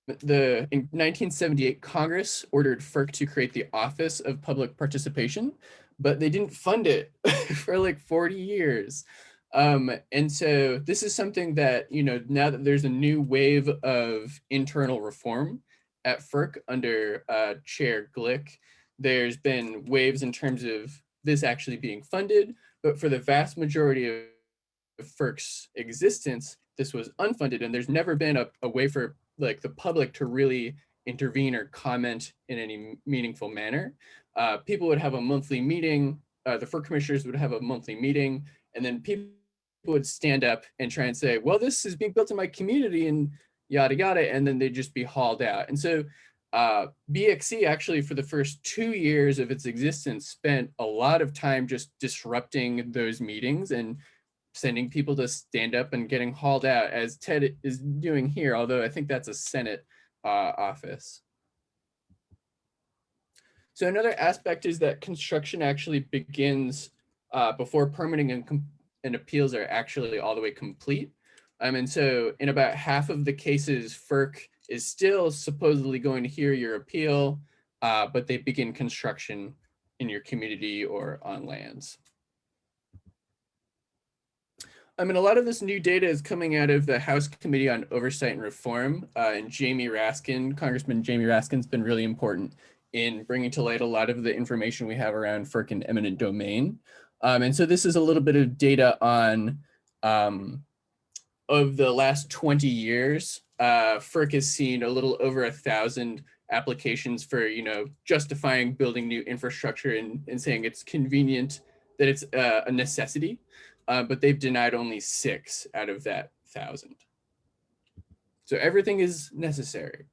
Speaker 2: 1978, Congress ordered FERC to create the Office of Public Participation, but they didn't fund it for like 40 years. And so this is something that, now that there's a new wave of internal reform at FERC under Chair Glick, there's been waves in terms of this actually being funded, but for the vast majority of FERC's existence, this was unfunded, and there's never been a way for like the public to really intervene or comment in any meaningful manner. People would have a monthly meeting, the FERC commissioners would have a monthly meeting, and then people would stand up and try and say, well, this is being built in my community and yada, yada, and then they'd just be hauled out. And so BXC actually, for the first 2 years of its existence, spent a lot of time just disrupting those meetings and sending people to stand up and getting hauled out, as Ted is doing here, although I think that's a Senate office. So another aspect is that construction actually begins before permitting and appeals are actually all the way complete. And so in about half of the cases, FERC is still supposedly going to hear your appeal, but they begin construction in your community or on lands. I mean, a lot of this new data is coming out of the House Committee on Oversight and Reform, and Congressman Jamie Raskin's been really important in bringing to light a lot of the information we have around FERC and eminent domain. And so this is a little bit of data on, of the last 20 years, FERC has seen a little over 1,000 applications for, justifying building new infrastructure and saying it's convenient, that it's a necessity. But they've denied only 6 out of that 1,000. So everything is necessary.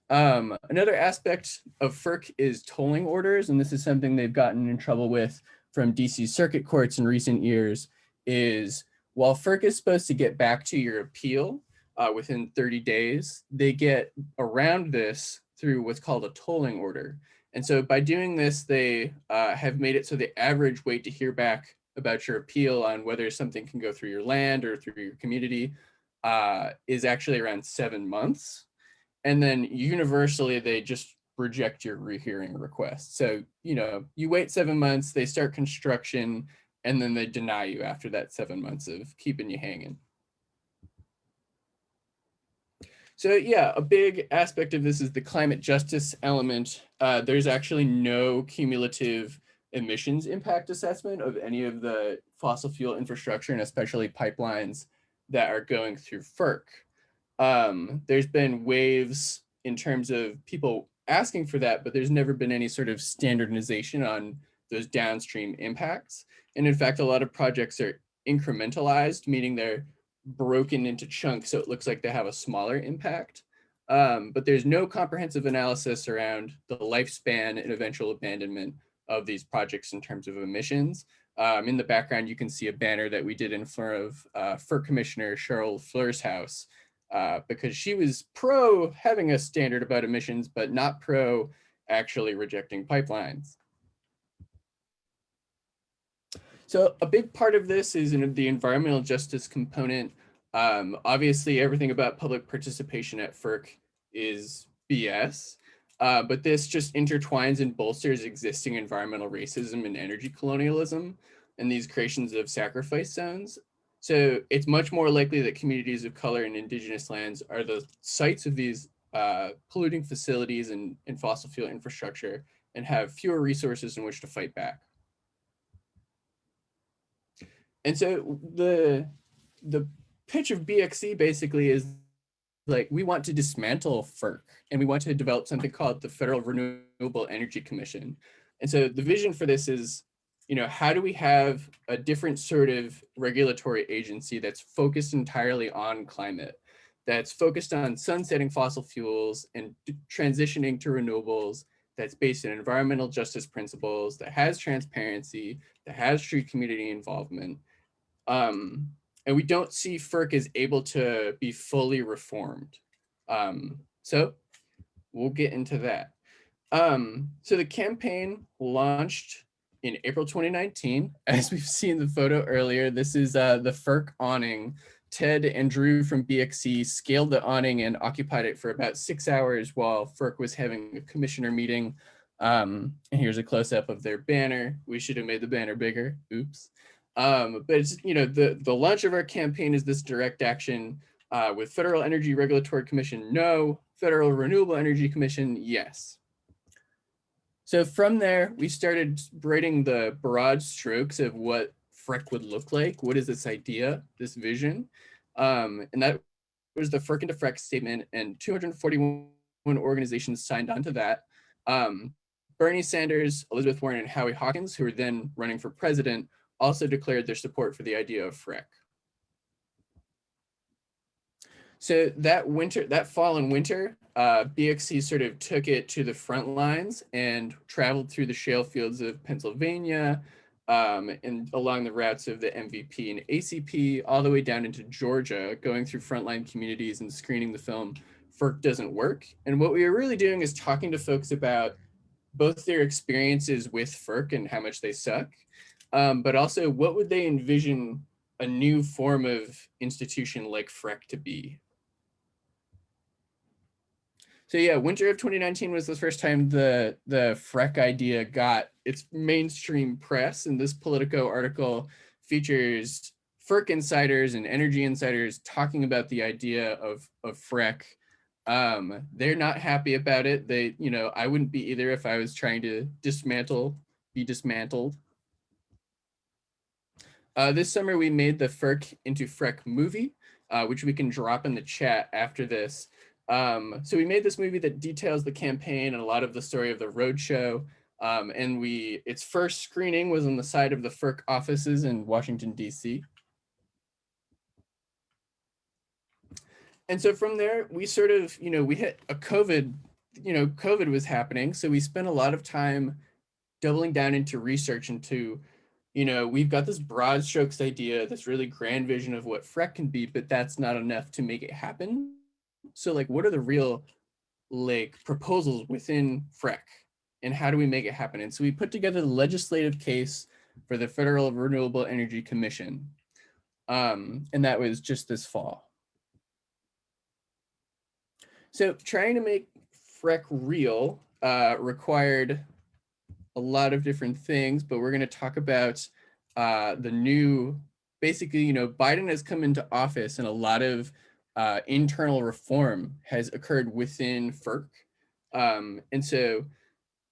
Speaker 2: Another aspect of FERC is tolling orders, and this is something they've gotten in trouble with from DC circuit courts in recent years, is while FERC is supposed to get back to your appeal within 30 days, they get around this through what's called a tolling order. And so by doing this, they have made it so the average wait to hear back about your appeal on whether something can go through your land or through your community is actually around 7 months. And then universally, they just reject your rehearing request. So, you wait 7 months, they start construction, and then they deny you after that 7 months of keeping you hanging. So yeah, a big aspect of this is the climate justice element. There's actually no cumulative emissions impact assessment of any of the fossil fuel infrastructure, and especially pipelines that are going through FERC. There's been waves in terms of people asking for that, but there's never been any sort of standardization on those downstream impacts. And in fact, a lot of projects are incrementalized, meaning they're broken into chunks so it looks like they have a smaller impact. But there's no comprehensive analysis around the lifespan and eventual abandonment of these projects in terms of emissions. In the background, you can see a banner that we did in front of FERC Commissioner Cheryl Fleur's house, because she was pro having a standard about emissions, but not pro actually rejecting pipelines. So a big part of this is in the environmental justice component. Obviously, everything about public participation at FERC is BS. but this just intertwines and bolsters existing environmental racism and energy colonialism and these creations of sacrifice zones. So it's much more likely that communities of color and indigenous lands are the sites of these polluting facilities and fossil fuel infrastructure and have fewer resources in which to fight back. And so the pitch of BXC basically is like, we want to dismantle FERC and we want to develop something called the Federal Renewable Energy Commission. And so the vision for this is, how do we have a different sort of regulatory agency that's focused entirely on climate, that's focused on sunsetting fossil fuels and transitioning to renewables, that's based in environmental justice principles, that has transparency, that has true community involvement. And we don't see FERC as able to be fully reformed. So we'll get into that. So the campaign launched in April 2019. As we've seen the photo earlier, this is the FERC awning. Ted and Drew from BXC scaled the awning and occupied it for about 6 hours while FERC was having a commissioner meeting. And here's a close-up of their banner. We should have made the banner bigger. Oops. But it's, the launch of our campaign is this direct action with Federal Energy Regulatory Commission, no. Federal Renewable Energy Commission, yes. So from there, we started writing the broad strokes of what FREC would look like. What is this idea, this vision? And that was the FERC into FREC statement, and 241 organizations signed on to that. Bernie Sanders, Elizabeth Warren, and Howie Hawkins, who were then running for president, also declared their support for the idea of FREC. So that fall and winter, BXC sort of took it to the front lines and traveled through the shale fields of Pennsylvania and along the routes of the MVP and ACP, all the way down into Georgia, going through frontline communities and screening the film FERC Doesn't Work. And what we were really doing is talking to folks about both their experiences with FERC and how much they suck, but also what would they envision a new form of institution like FREC to be. So yeah, winter of 2019 was the first time the FREC idea got its mainstream press, and this Politico article features FERC insiders and energy insiders talking about the idea of FREC. They're not happy about it. They, I wouldn't be either if I was trying to be dismantled. This summer we made the FERC into FREC movie, which we can drop in the chat after this. So we made this movie that details the campaign and a lot of the story of the roadshow. And its first screening was on the side of the FERC offices in Washington, DC. And so from there, we sort of, we hit a COVID, COVID was happening. So we spent a lot of time doubling down into research into, we've got this broad strokes idea, this really grand vision of what FREC can be, but that's not enough to make it happen. So like, what are the real proposals within FREC and how do we make it happen? And so we put together the legislative case for the Federal Renewable Energy Commission. And that was just this fall. So trying to make FREC real required a lot of different things, but we're going to talk about the new, basically, Biden has come into office and a lot of internal reform has occurred within FERC. And so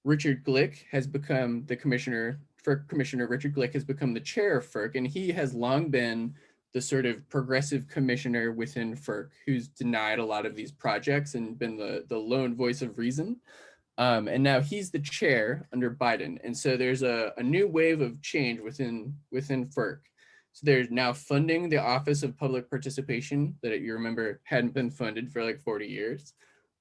Speaker 2: Richard Glick has become the commissioner, FERC Commissioner Richard Glick has become the chair of FERC, and he has long been the sort of progressive commissioner within FERC who's denied a lot of these projects and been the lone voice of reason. And now he's the chair under Biden. And so there's a new wave of change within FERC. So there's now funding the Office of Public Participation that you remember hadn't been funded for like 40 years.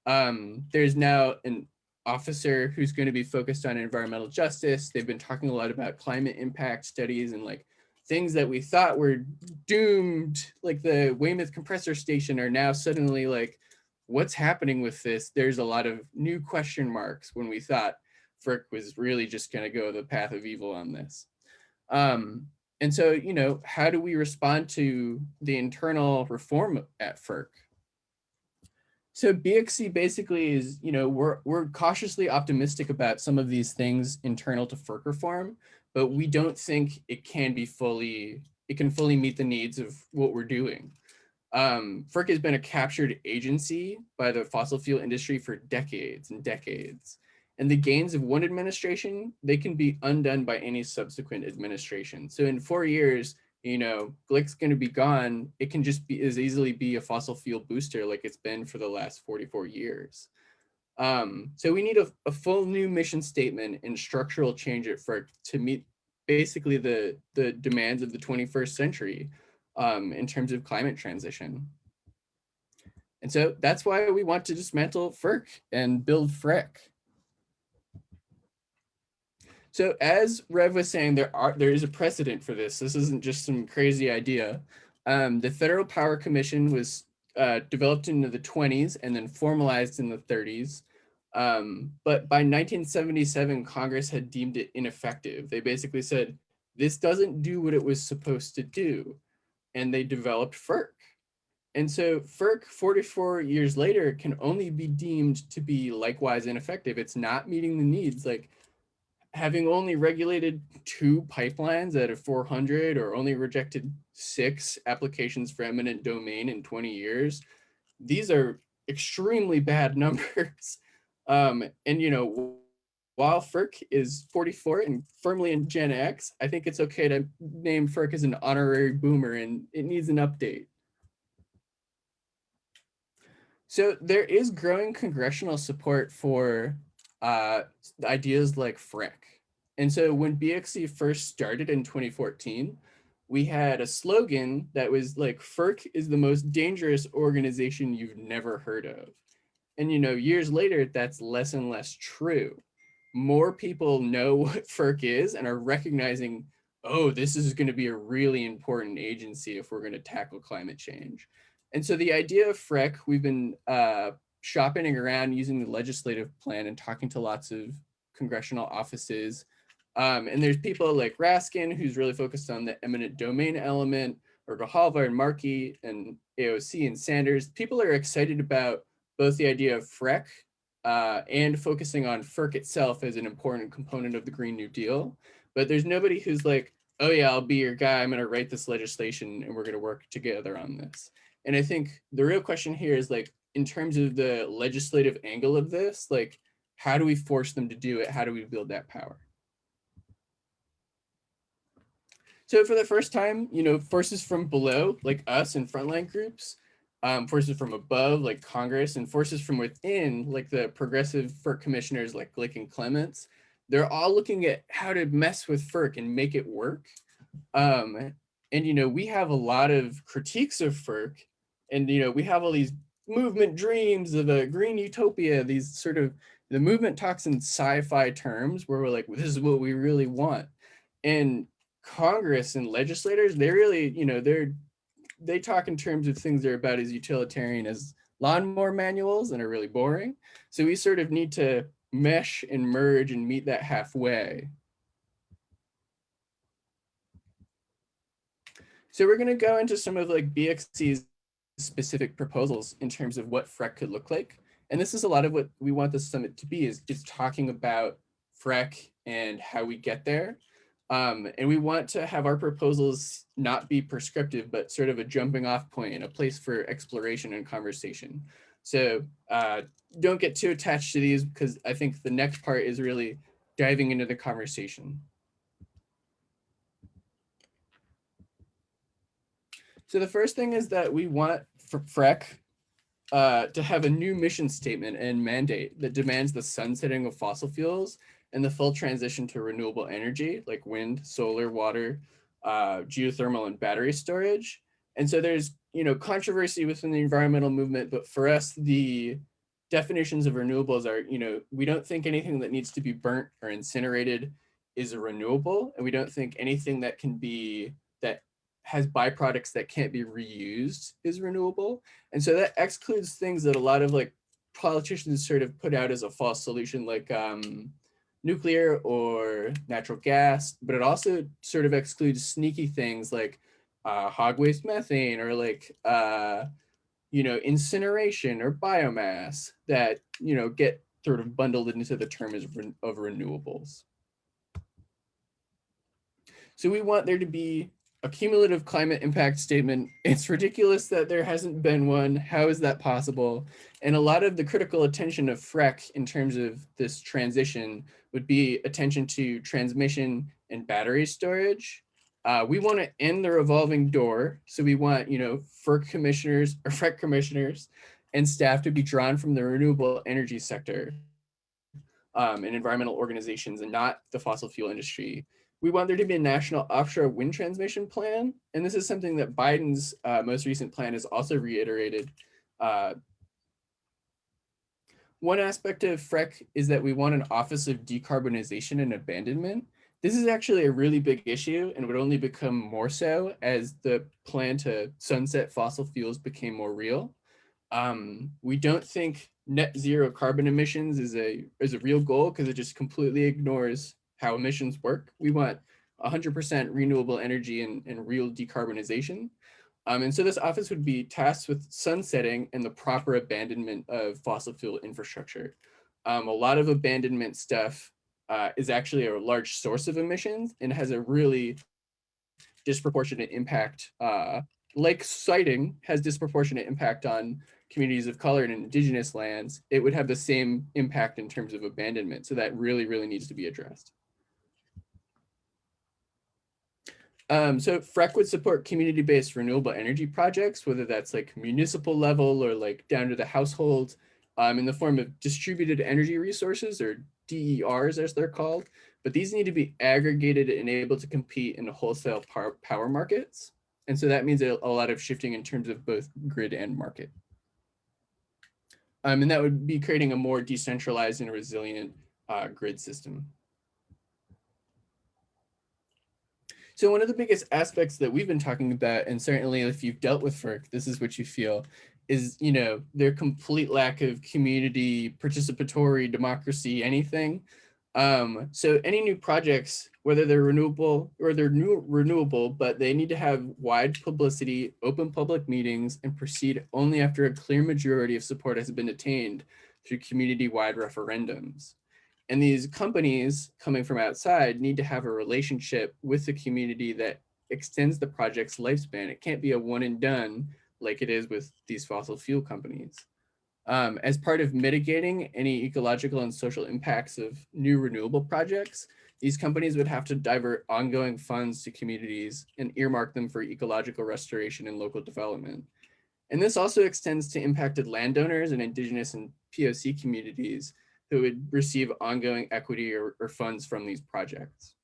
Speaker 2: There's now an officer who's going to be focused on environmental justice. They've been talking a lot about climate impact studies and like things that we thought were doomed, like the Weymouth compressor station, are now suddenly like, what's happening with this? There's a lot of new question marks when we thought FERC was really just going to go the path of evil on this. And so, how do we respond to the internal reform at FERC? So BXC basically is, we're cautiously optimistic about some of these things internal to FERC reform, but we don't think it can fully meet the needs of what we're doing. FERC has been a captured agency by the fossil fuel industry for decades and decades. And the gains of one administration, they can be undone by any subsequent administration. So in 4 years, Glick's going to be gone. It can just be as easily be a fossil fuel booster like it's been for the last 44 years. So we need a full new mission statement and structural change at FERC to meet basically the demands of the 21st century in terms of climate transition. And so that's why we want to dismantle FERC and build FREC. So as Rev was saying, there is a precedent for this. This isn't just some crazy idea. The Federal Power Commission was developed in the 20s and then formalized in the 30s. But by 1977, Congress had deemed it ineffective. They basically said, this doesn't do what it was supposed to do. And they developed FERC. And so FERC 44 years later can only be deemed to be likewise ineffective. It's not meeting the needs. Like, having only regulated 2 pipelines out of 400 or only rejected 6 applications for eminent domain in 20 years, these are extremely bad numbers. And, while FERC is 44 and firmly in Gen X, I think it's okay to name FERC as an honorary boomer, and it needs an update. So there is growing congressional support for ideas like FREC. And so when BXC first started in 2014, we had a slogan that was like, FERC is the most dangerous organization you've never heard of. And years later, that's less and less true. More people know what FERC is and are recognizing, oh, this is going to be a really important agency if we're going to tackle climate change. And so the idea of FREC, we've been shopping around using the legislative plan and talking to lots of congressional offices. And there's people like Raskin, who's really focused on the eminent domain element, or Grijalva and Markey and AOC and Sanders. People are excited about both the idea of FREC and focusing on FERC itself as an important component of the Green New Deal. But there's nobody who's like, oh yeah, I'll be your guy. I'm going to write this legislation and we're going to work together on this. And I think the real question here is, like, in terms of the legislative angle of this, like, how do we force them to do it? How do we build that power? So for the first time, forces from below, like us and frontline groups, forces from above, like Congress, and forces from within, like the progressive FERC commissioners like Glick and Clements, they're all looking at how to mess with FERC and make it work. And, we have a lot of critiques of FERC, and, we have all these movement dreams of a green utopia, these sort of, the movement talks in sci-fi terms where we're like, well, this is what we really want. And Congress and legislators, they really, they talk in terms of things that are about as utilitarian as lawnmower manuals and are really boring. So we sort of need to mesh and merge and meet that halfway. So we're going to go into some of like BXC's specific proposals in terms of what FREC could look like. And this is a lot of what we want the summit to be, is talking about FREC and how we get there. And we want to have our proposals not be prescriptive, but sort of a jumping off point and a place for exploration and conversation. So don't get too attached to these, because I think the next part is really diving into the conversation. So the first thing is that we want FREC to have a new mission statement and mandate that demands the sunsetting of fossil fuels and the full transition to renewable energy like wind, solar, water, geothermal, and battery storage. And so there's controversy within the environmental movement, but for us, the definitions of renewables are, we don't think anything that needs to be burnt or incinerated is a renewable, and we don't think anything that has byproducts that can't be reused is renewable. And so that excludes things that a lot of like politicians sort of put out as a false solution, like nuclear or natural gas, but it also sort of excludes sneaky things like hog waste methane, or like incineration or biomass that, get sort of bundled into the term of renewables. So we want there to be a cumulative climate impact statement. It's ridiculous that there hasn't been one. How is that possible? And a lot of the critical attention of FREC in terms of this transition would be attention to transmission and battery storage. We want to end the revolving door. So we want, FERC commissioners or FREC commissioners and staff to be drawn from the renewable energy sector and environmental organizations and not the fossil fuel industry. We want there to be a national offshore wind transmission plan. And this is something that Biden's most recent plan has also reiterated. One aspect of FREC is that we want an Office of Decarbonization and Abandonment. This is actually a really big issue and would only become more so as the plan to sunset fossil fuels became more real. We don't think net zero carbon emissions is a real goal because it just completely ignores how emissions work. We want 100% renewable energy and real decarbonization. And so this office would be tasked with sunsetting and the proper abandonment of fossil fuel infrastructure. A lot of abandonment stuff is actually a large source of emissions and has a really disproportionate impact. Like siting has disproportionate impact on communities of color and indigenous lands, it would have the same impact in terms of abandonment. So that really, really needs to be addressed. So FREC would support community-based renewable energy projects, whether that's like municipal level or like down to the household, in the form of distributed energy resources or DERs as they're called. But these need to be aggregated and able to compete in the wholesale power markets. And so that means a lot of shifting in terms of both grid and market. And that would be creating a more decentralized and resilient grid system. So one of the biggest aspects that we've been talking about, and certainly if you've dealt with FERC, this is what you feel, is their complete lack of community, participatory, democracy, anything. So any new projects, whether they're renewable or they're renewable, but they need to have wide publicity, open public meetings, and proceed only after a clear majority of support has been attained through community-wide referendums. And these companies coming from outside need to have a relationship with the community that extends the project's lifespan. It can't be a one and done like it is with these fossil fuel companies. As part of mitigating any ecological and social impacts of new renewable projects, these companies would have to divert ongoing funds to communities and earmark them for ecological restoration and local development. And this also extends to impacted landowners and indigenous and POC communities who would receive ongoing equity or funds from these projects.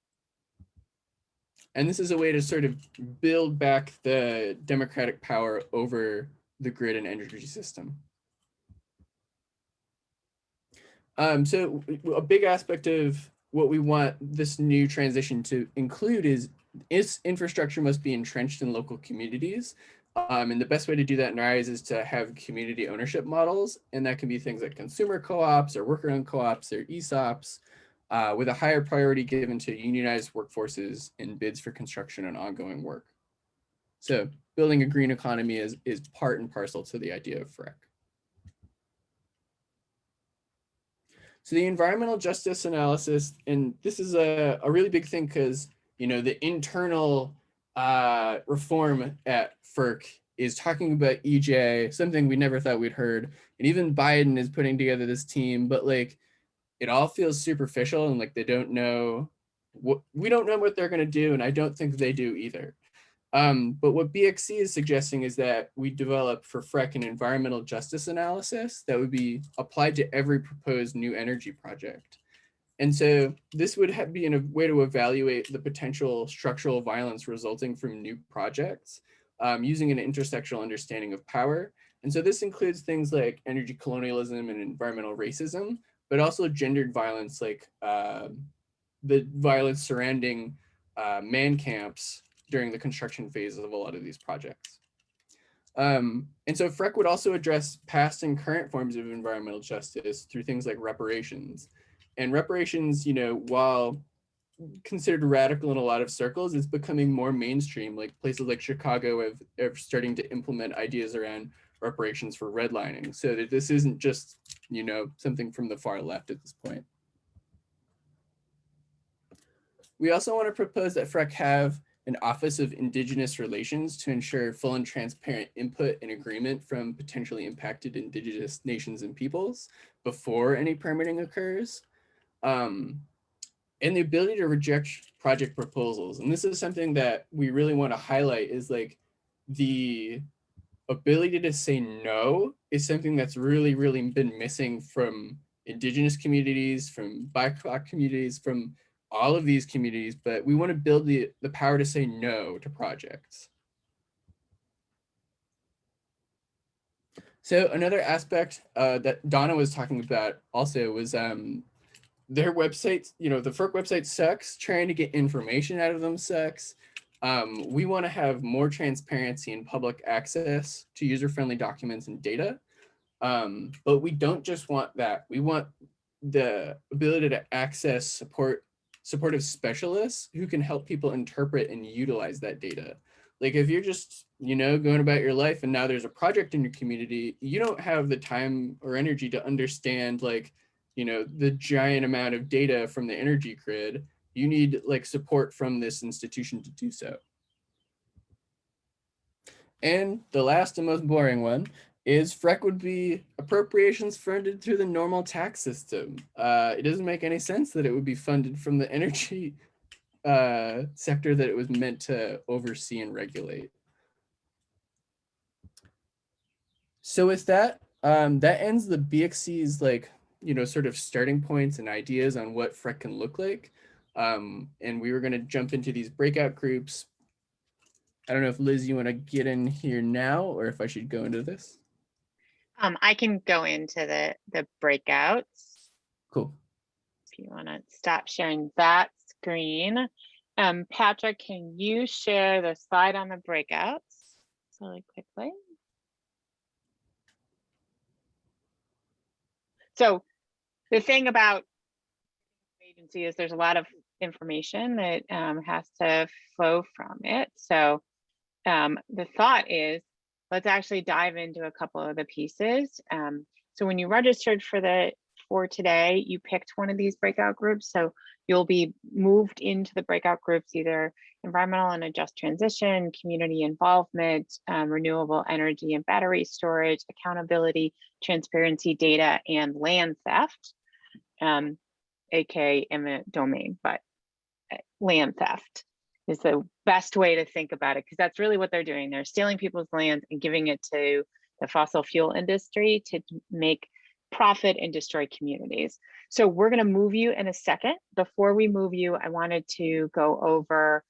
Speaker 2: And this is a way to sort of build back the democratic power over the grid and energy system. So a big aspect of what we want this new transition to include is infrastructure must be entrenched in local communities. And the best way to do that in our eyes is to have community ownership models. And that can be things like consumer co-ops or worker-owned co-ops or ESOPs, with a higher priority given to unionized workforces in bids for construction and ongoing work. So building a green economy is part and parcel to the idea of FREC. So the environmental justice analysis, and this is a really big thing because, the internal reform at FERC is talking about EJ, something we never thought we'd heard. And even Biden is putting together this team, but like, it all feels superficial and like they don't know we don't know what they're going to do. And I don't think they do either. But what BXC is suggesting is that we develop for FREC an environmental justice analysis that would be applied to every proposed new energy project. And so this would be a way to evaluate the potential structural violence resulting from new projects using an intersectional understanding of power. And so this includes things like energy colonialism and environmental racism, but also gendered violence like the violence surrounding man camps during the construction phase of a lot of these projects. And so FREC would also address past and current forms of environmental justice through things like reparations. And reparations, while considered radical in a lot of circles, is becoming more mainstream. Like places like Chicago are starting to implement ideas around reparations for redlining, so that this isn't just, you know, something from the far left at this point. We also want to propose that FREC have an Office of Indigenous Relations to ensure full and transparent input and agreement from potentially impacted Indigenous nations and peoples before any permitting occurs. And the ability to reject project proposals. And this is something that we really want to highlight, is like the ability to say no is something that's really, really been missing from Indigenous communities, from BIPOC communities, from all of these communities, but we want to build the power to say no to projects. So another aspect that Donna was talking about also was their websites, you know, the FERC website sucks. Trying to get information out of them sucks. We want to have more transparency and public access to user-friendly documents and data. But we don't just want that. We want the ability to access supportive specialists who can help people interpret and utilize that data. Like if you're just, you know, going about your life and now there's a project in your community, you don't have the time or energy to understand, like, you know, the giant amount of data from the energy grid. You need like support from this institution to do so. And the last and most boring one is FREC would be appropriations funded through the normal tax system. It doesn't make any sense that it would be funded from the energy sector that it was meant to oversee and regulate. So with that, that ends the BXC's like, you know, sort of starting points and ideas on what FREC can look like. And we were going to jump into these breakout groups. I don't know if Liz, you want to get in here now, or if I should go into this.
Speaker 3: I can go into the breakouts. Cool. If you want to stop sharing that screen. Patrick, can you share the slide on the breakouts really quickly? So the thing about agency is there's a lot of information that has to flow from it. So the thought is, let's actually dive into a couple of the pieces. So when you registered for today, you picked one of these breakout groups. So you'll be moved into the breakout groups, either environmental and a just transition, community involvement, renewable energy and battery storage, accountability, transparency, data, and land theft, aka eminent domain, but land theft is the best way to think about it, because that's really what they're doing. They're stealing people's land and giving it to the fossil fuel industry to make profit and destroy communities. So we're going to move you in a second. Before we move you, I wanted to go over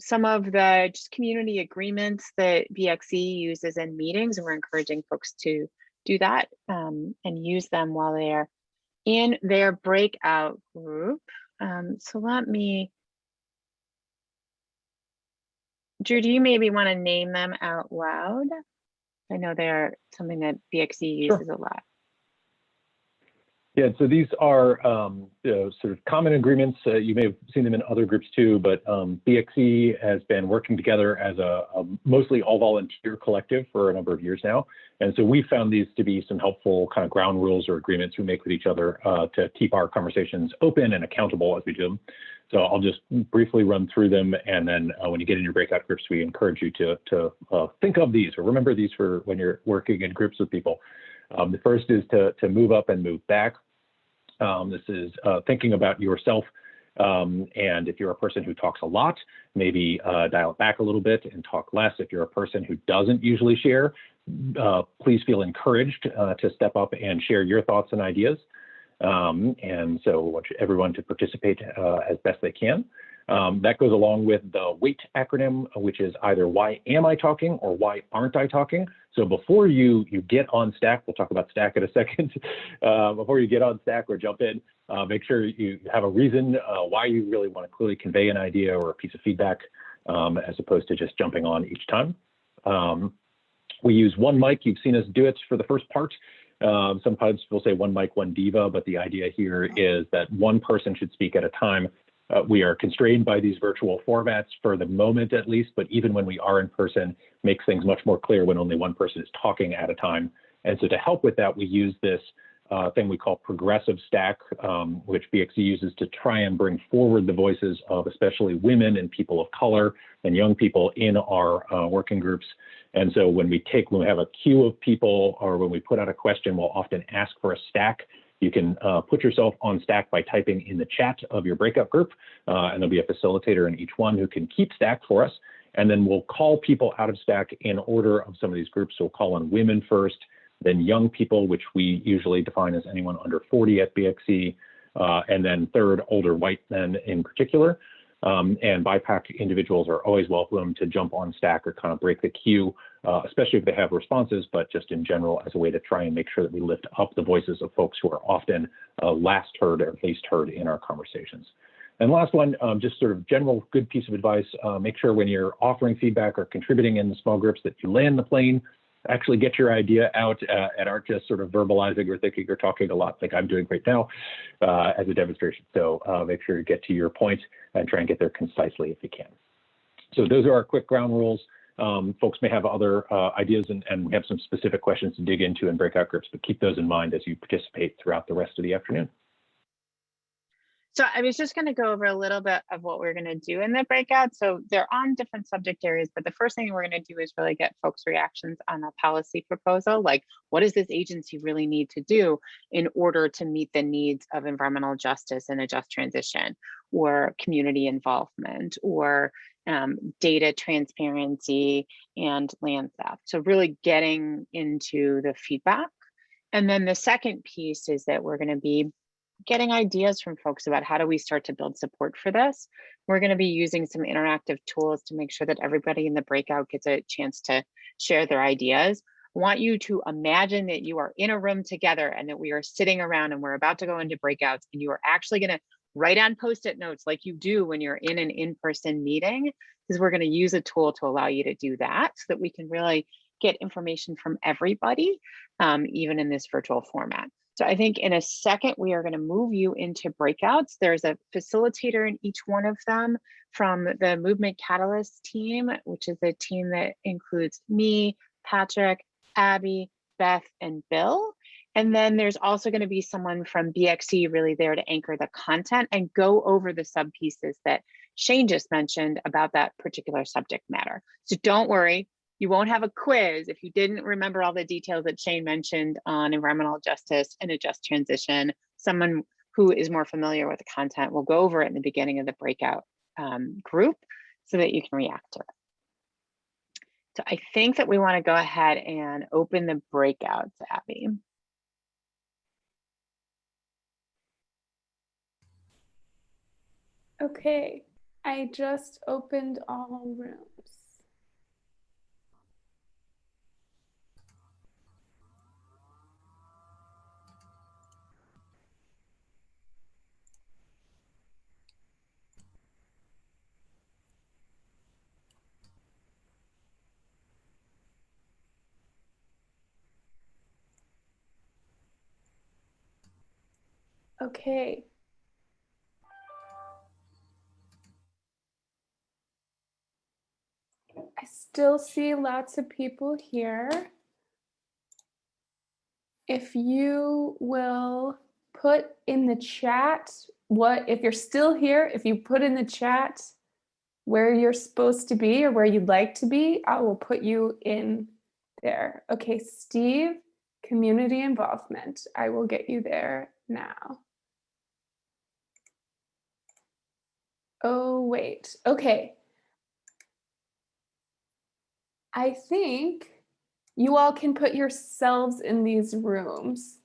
Speaker 3: some of the just community agreements that BXC uses in meetings, and we're encouraging folks to do that and use them while they're in their breakout group. So let me, Drew, do you maybe want to name them out loud? I know they're something that BXC uses a lot.
Speaker 1: Yeah, so these are sort of common agreements. You may have seen them in other groups too, but BXC has been working together as a mostly all volunteer collective for a number of years now. And so we found these to be some helpful kind of ground rules or agreements we make with each other to keep our conversations open and accountable as we do them. So I'll just briefly run through them, and then when you get in your breakout groups, we encourage you to think of these or remember these for when you're working in groups with people. The first is to move up and move back. This is thinking about yourself, and if you're a person who talks a lot, maybe dial it back a little bit and talk less. If you're a person who doesn't usually share, please feel encouraged to step up and share your thoughts and ideas. And so I want everyone to participate as best they can. That goes along with the WAIT acronym, which is either why am I talking or why aren't I talking? So before you get on Stack, we'll talk about Stack in a second. Before you get on Stack or jump in, make sure you have a reason why you really want to clearly convey an idea or a piece of feedback, as opposed to just jumping on each time. We use one mic. You've seen us do it for the first part. Sometimes we'll say one mic, one diva, but the idea here is that one person should speak at a time. We are constrained by these virtual formats for the moment, at least, but even when we are in person, makes things much more clear when only one person is talking at a time. And so to help with that, we use this thing we call progressive stack, which BXC uses to try and bring forward the voices of especially women and people of color and young people in our working groups. And so when we have a queue of people, or when we put out a question, we'll often ask for a stack. You can put yourself on stack by typing in the chat of your breakout group, and there'll be a facilitator in each one who can keep stack for us. And then we'll call people out of stack in order of some of these groups. So we'll call on women first, then young people, which we usually define as anyone under 40 at BXC, and then third, older white men in particular. And BIPAC individuals are always welcome to jump on stack or kind of break the queue, especially if they have responses, but just in general as a way to try and make sure that we lift up the voices of folks who are often last heard or least heard in our conversations. And last one, just sort of general good piece of advice, make sure when you're offering feedback or contributing in the small groups that you land the plane, actually get your idea out and aren't just sort of verbalizing or thinking or talking a lot like I'm doing right now as a demonstration. So make sure you get to your point and try and get there concisely if you can. So those are our quick ground rules. Folks may have other ideas and we have some specific questions to dig into in breakout groups, but keep those in mind as you participate throughout the rest of the afternoon.
Speaker 3: So I was just going to go over a little bit of what we're going to do in the breakout. So they're on different subject areas, but the first thing we're going to do is really get folks' reactions on a policy proposal. Like, what does this agency really need to do in order to meet the needs of environmental justice and a just transition, or community involvement, or data transparency and land theft? So really getting into the feedback. And then the second piece is that we're going to be getting ideas from folks about how do we start to build support for this. We're going to be using some interactive tools to make sure that everybody in the breakout gets a chance to share their ideas. I want you to imagine that you are in a room together and that we are sitting around and we're about to go into breakouts, and you are actually going to write on Post-it notes like you do when you're in an in-person meeting, because we're going to use a tool to allow you to do that so that we can really get information from everybody, even in this virtual format. So I think in a second, we are going to move you into breakouts. There's a facilitator in each one of them from the Movement Catalyst team, which is a team that includes me, Patrick, Abby, Beth, and Bill. And then there's also going to be someone from BXC really there to anchor the content and go over the sub pieces that Shane just mentioned about that particular subject matter. So don't worry. You won't have a quiz if you didn't remember all the details that Shane mentioned on environmental justice and a just transition. Someone who is more familiar with the content will go over it in the beginning of the breakout group so that you can react to it. So I think that we want to go ahead and open the breakouts, Abby.
Speaker 6: Okay, I just opened all rooms. Okay. I still see lots of people here. If you will put in the chat if you're still here, if you put in the chat where you're supposed to be or where you'd like to be, I will put you in there. Okay, Steve, community involvement. I will get you there now. Oh, wait. Okay. I think you all can put yourselves in these rooms.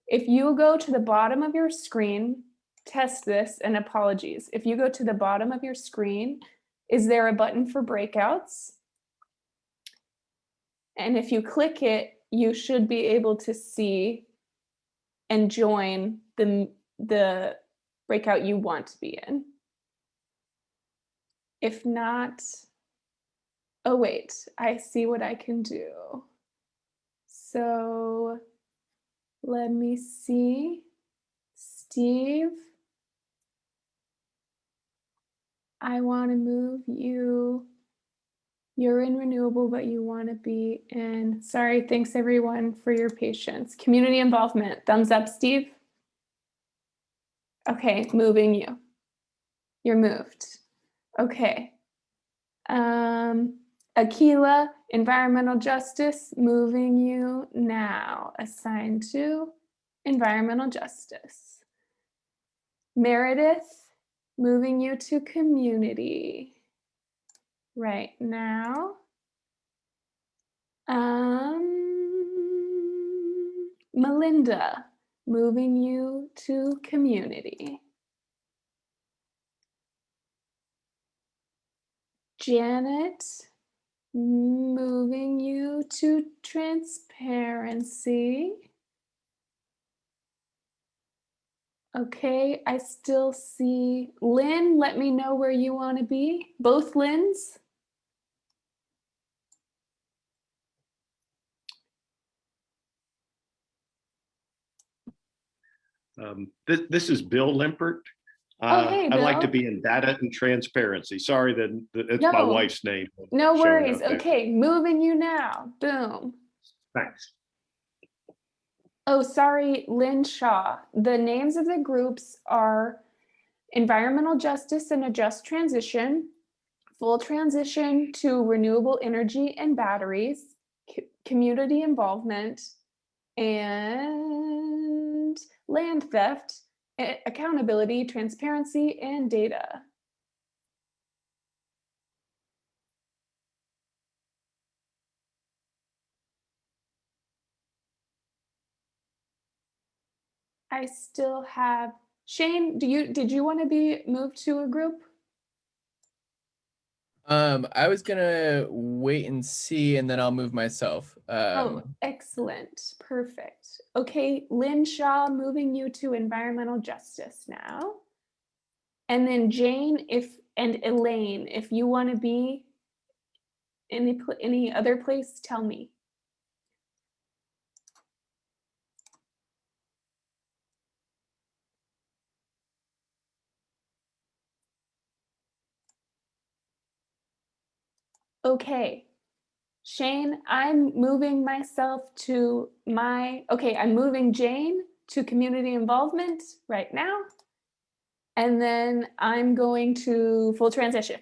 Speaker 6: If you go to the bottom of your screen, test this, and apologies. If you go to the bottom of your screen, is there a button for breakouts? And if you click it, you should be able to see and join the breakout you want to be in. If not, oh wait, I see what I can do. So let me see. Steve, I want to move you. You're in renewable, but you want to be in, sorry, thanks everyone for your patience. Community involvement, thumbs up, Steve. Okay, moving you. You're moved. Okay. Akila, environmental justice, moving you now. Assigned to environmental justice. Meredith, moving you to community right now. Melinda, moving you to community. Janet, moving you to transparency. Okay, I still see Lynn. Let me know where you want to be. Both Lynns.
Speaker 7: This is Bill Limpert.
Speaker 6: Hey,
Speaker 7: I'd like to
Speaker 6: Bill.
Speaker 7: be in data and transparency. Sorry that it's my
Speaker 6: No.
Speaker 7: wife's name.
Speaker 6: No
Speaker 7: showing
Speaker 6: worries.
Speaker 7: up there.
Speaker 6: Okay, moving you now. Boom.
Speaker 7: Thanks.
Speaker 6: Oh, sorry, Lynn Shaw. The names of the groups are Environmental Justice and a Just Transition, Full Transition to Renewable Energy and Batteries, Community Involvement, and Land Theft, Accountability, Transparency, and Data. I still have Shane. Did you want to be moved to a group?
Speaker 2: I was gonna wait and see, and then I'll move myself.
Speaker 6: Oh, excellent. Perfect. Okay, Lynn Shaw, moving you to environmental justice now. And then Jane, and Elaine, if you want to be any other place, tell me. Okay. Shane, I'm moving myself to I'm moving Jane to community involvement right now. And then I'm going to full transition.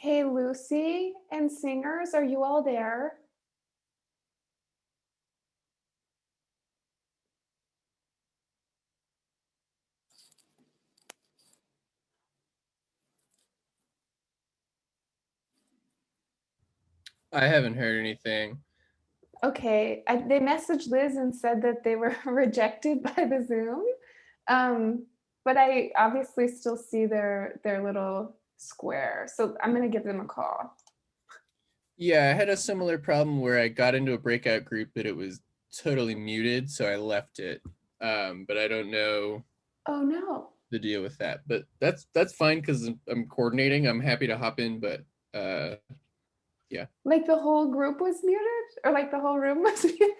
Speaker 6: Hey, Lucy and singers, are you all there?
Speaker 8: I haven't heard anything.
Speaker 6: Okay, they messaged Liz and said that they were rejected by the Zoom. But I obviously still see their little square. So I'm gonna give them a call.
Speaker 8: Yeah, I had a similar problem where I got into a breakout group, but it was totally muted, so I left it. But I don't know
Speaker 6: Oh no.
Speaker 8: the deal with that. But that's fine because I'm coordinating. I'm happy to hop in, but yeah.
Speaker 6: Like the whole group was muted? Or like the whole room was muted?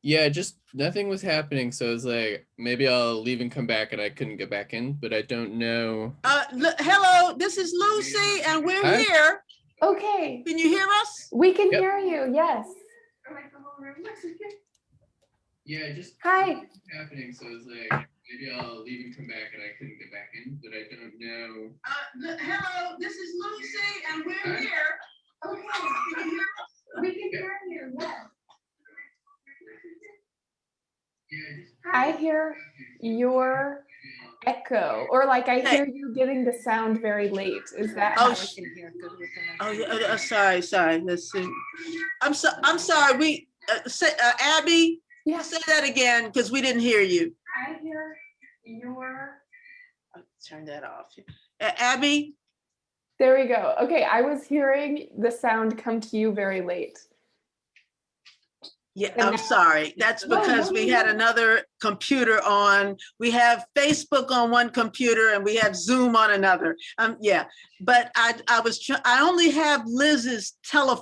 Speaker 8: Yeah, just nothing was happening. So I was like, maybe I'll leave and come back, and I couldn't get back in, but I don't know.
Speaker 2: Hello, this is Lucy, and we're
Speaker 8: Hi.
Speaker 2: here.
Speaker 6: Okay.
Speaker 2: Can you hear us?
Speaker 6: We can
Speaker 8: Yep.
Speaker 6: hear you, yes.
Speaker 8: Yeah, just
Speaker 6: Hi.
Speaker 8: nothing was happening. So I was like, maybe I'll leave and come back, and I couldn't get back in, but I don't know.
Speaker 2: Hello, this is Lucy, and we're
Speaker 8: Hi.
Speaker 2: here.
Speaker 6: Okay. Can you hear us? We can hear you, yes.
Speaker 8: Yeah, just
Speaker 6: I hear your echo, or like I hear you getting the sound very late. Is that
Speaker 2: Oh,
Speaker 6: how
Speaker 2: Oh, yeah, sorry. Let's see. I'm sorry. We Abby,
Speaker 6: yeah.
Speaker 2: say that again because we didn't hear you.
Speaker 6: I hear your
Speaker 2: Turn that off. Abby.
Speaker 6: there we go. Okay, I was hearing the sound come to you very late.
Speaker 2: Yeah,
Speaker 6: And
Speaker 2: I'm
Speaker 6: now-
Speaker 2: sorry. That's
Speaker 6: No,
Speaker 2: because
Speaker 6: no,
Speaker 2: we
Speaker 6: no,
Speaker 2: had
Speaker 6: no.
Speaker 2: another computer on. We have Facebook on one computer and we have Zoom on another. Yeah, but I only have Liz's telephone.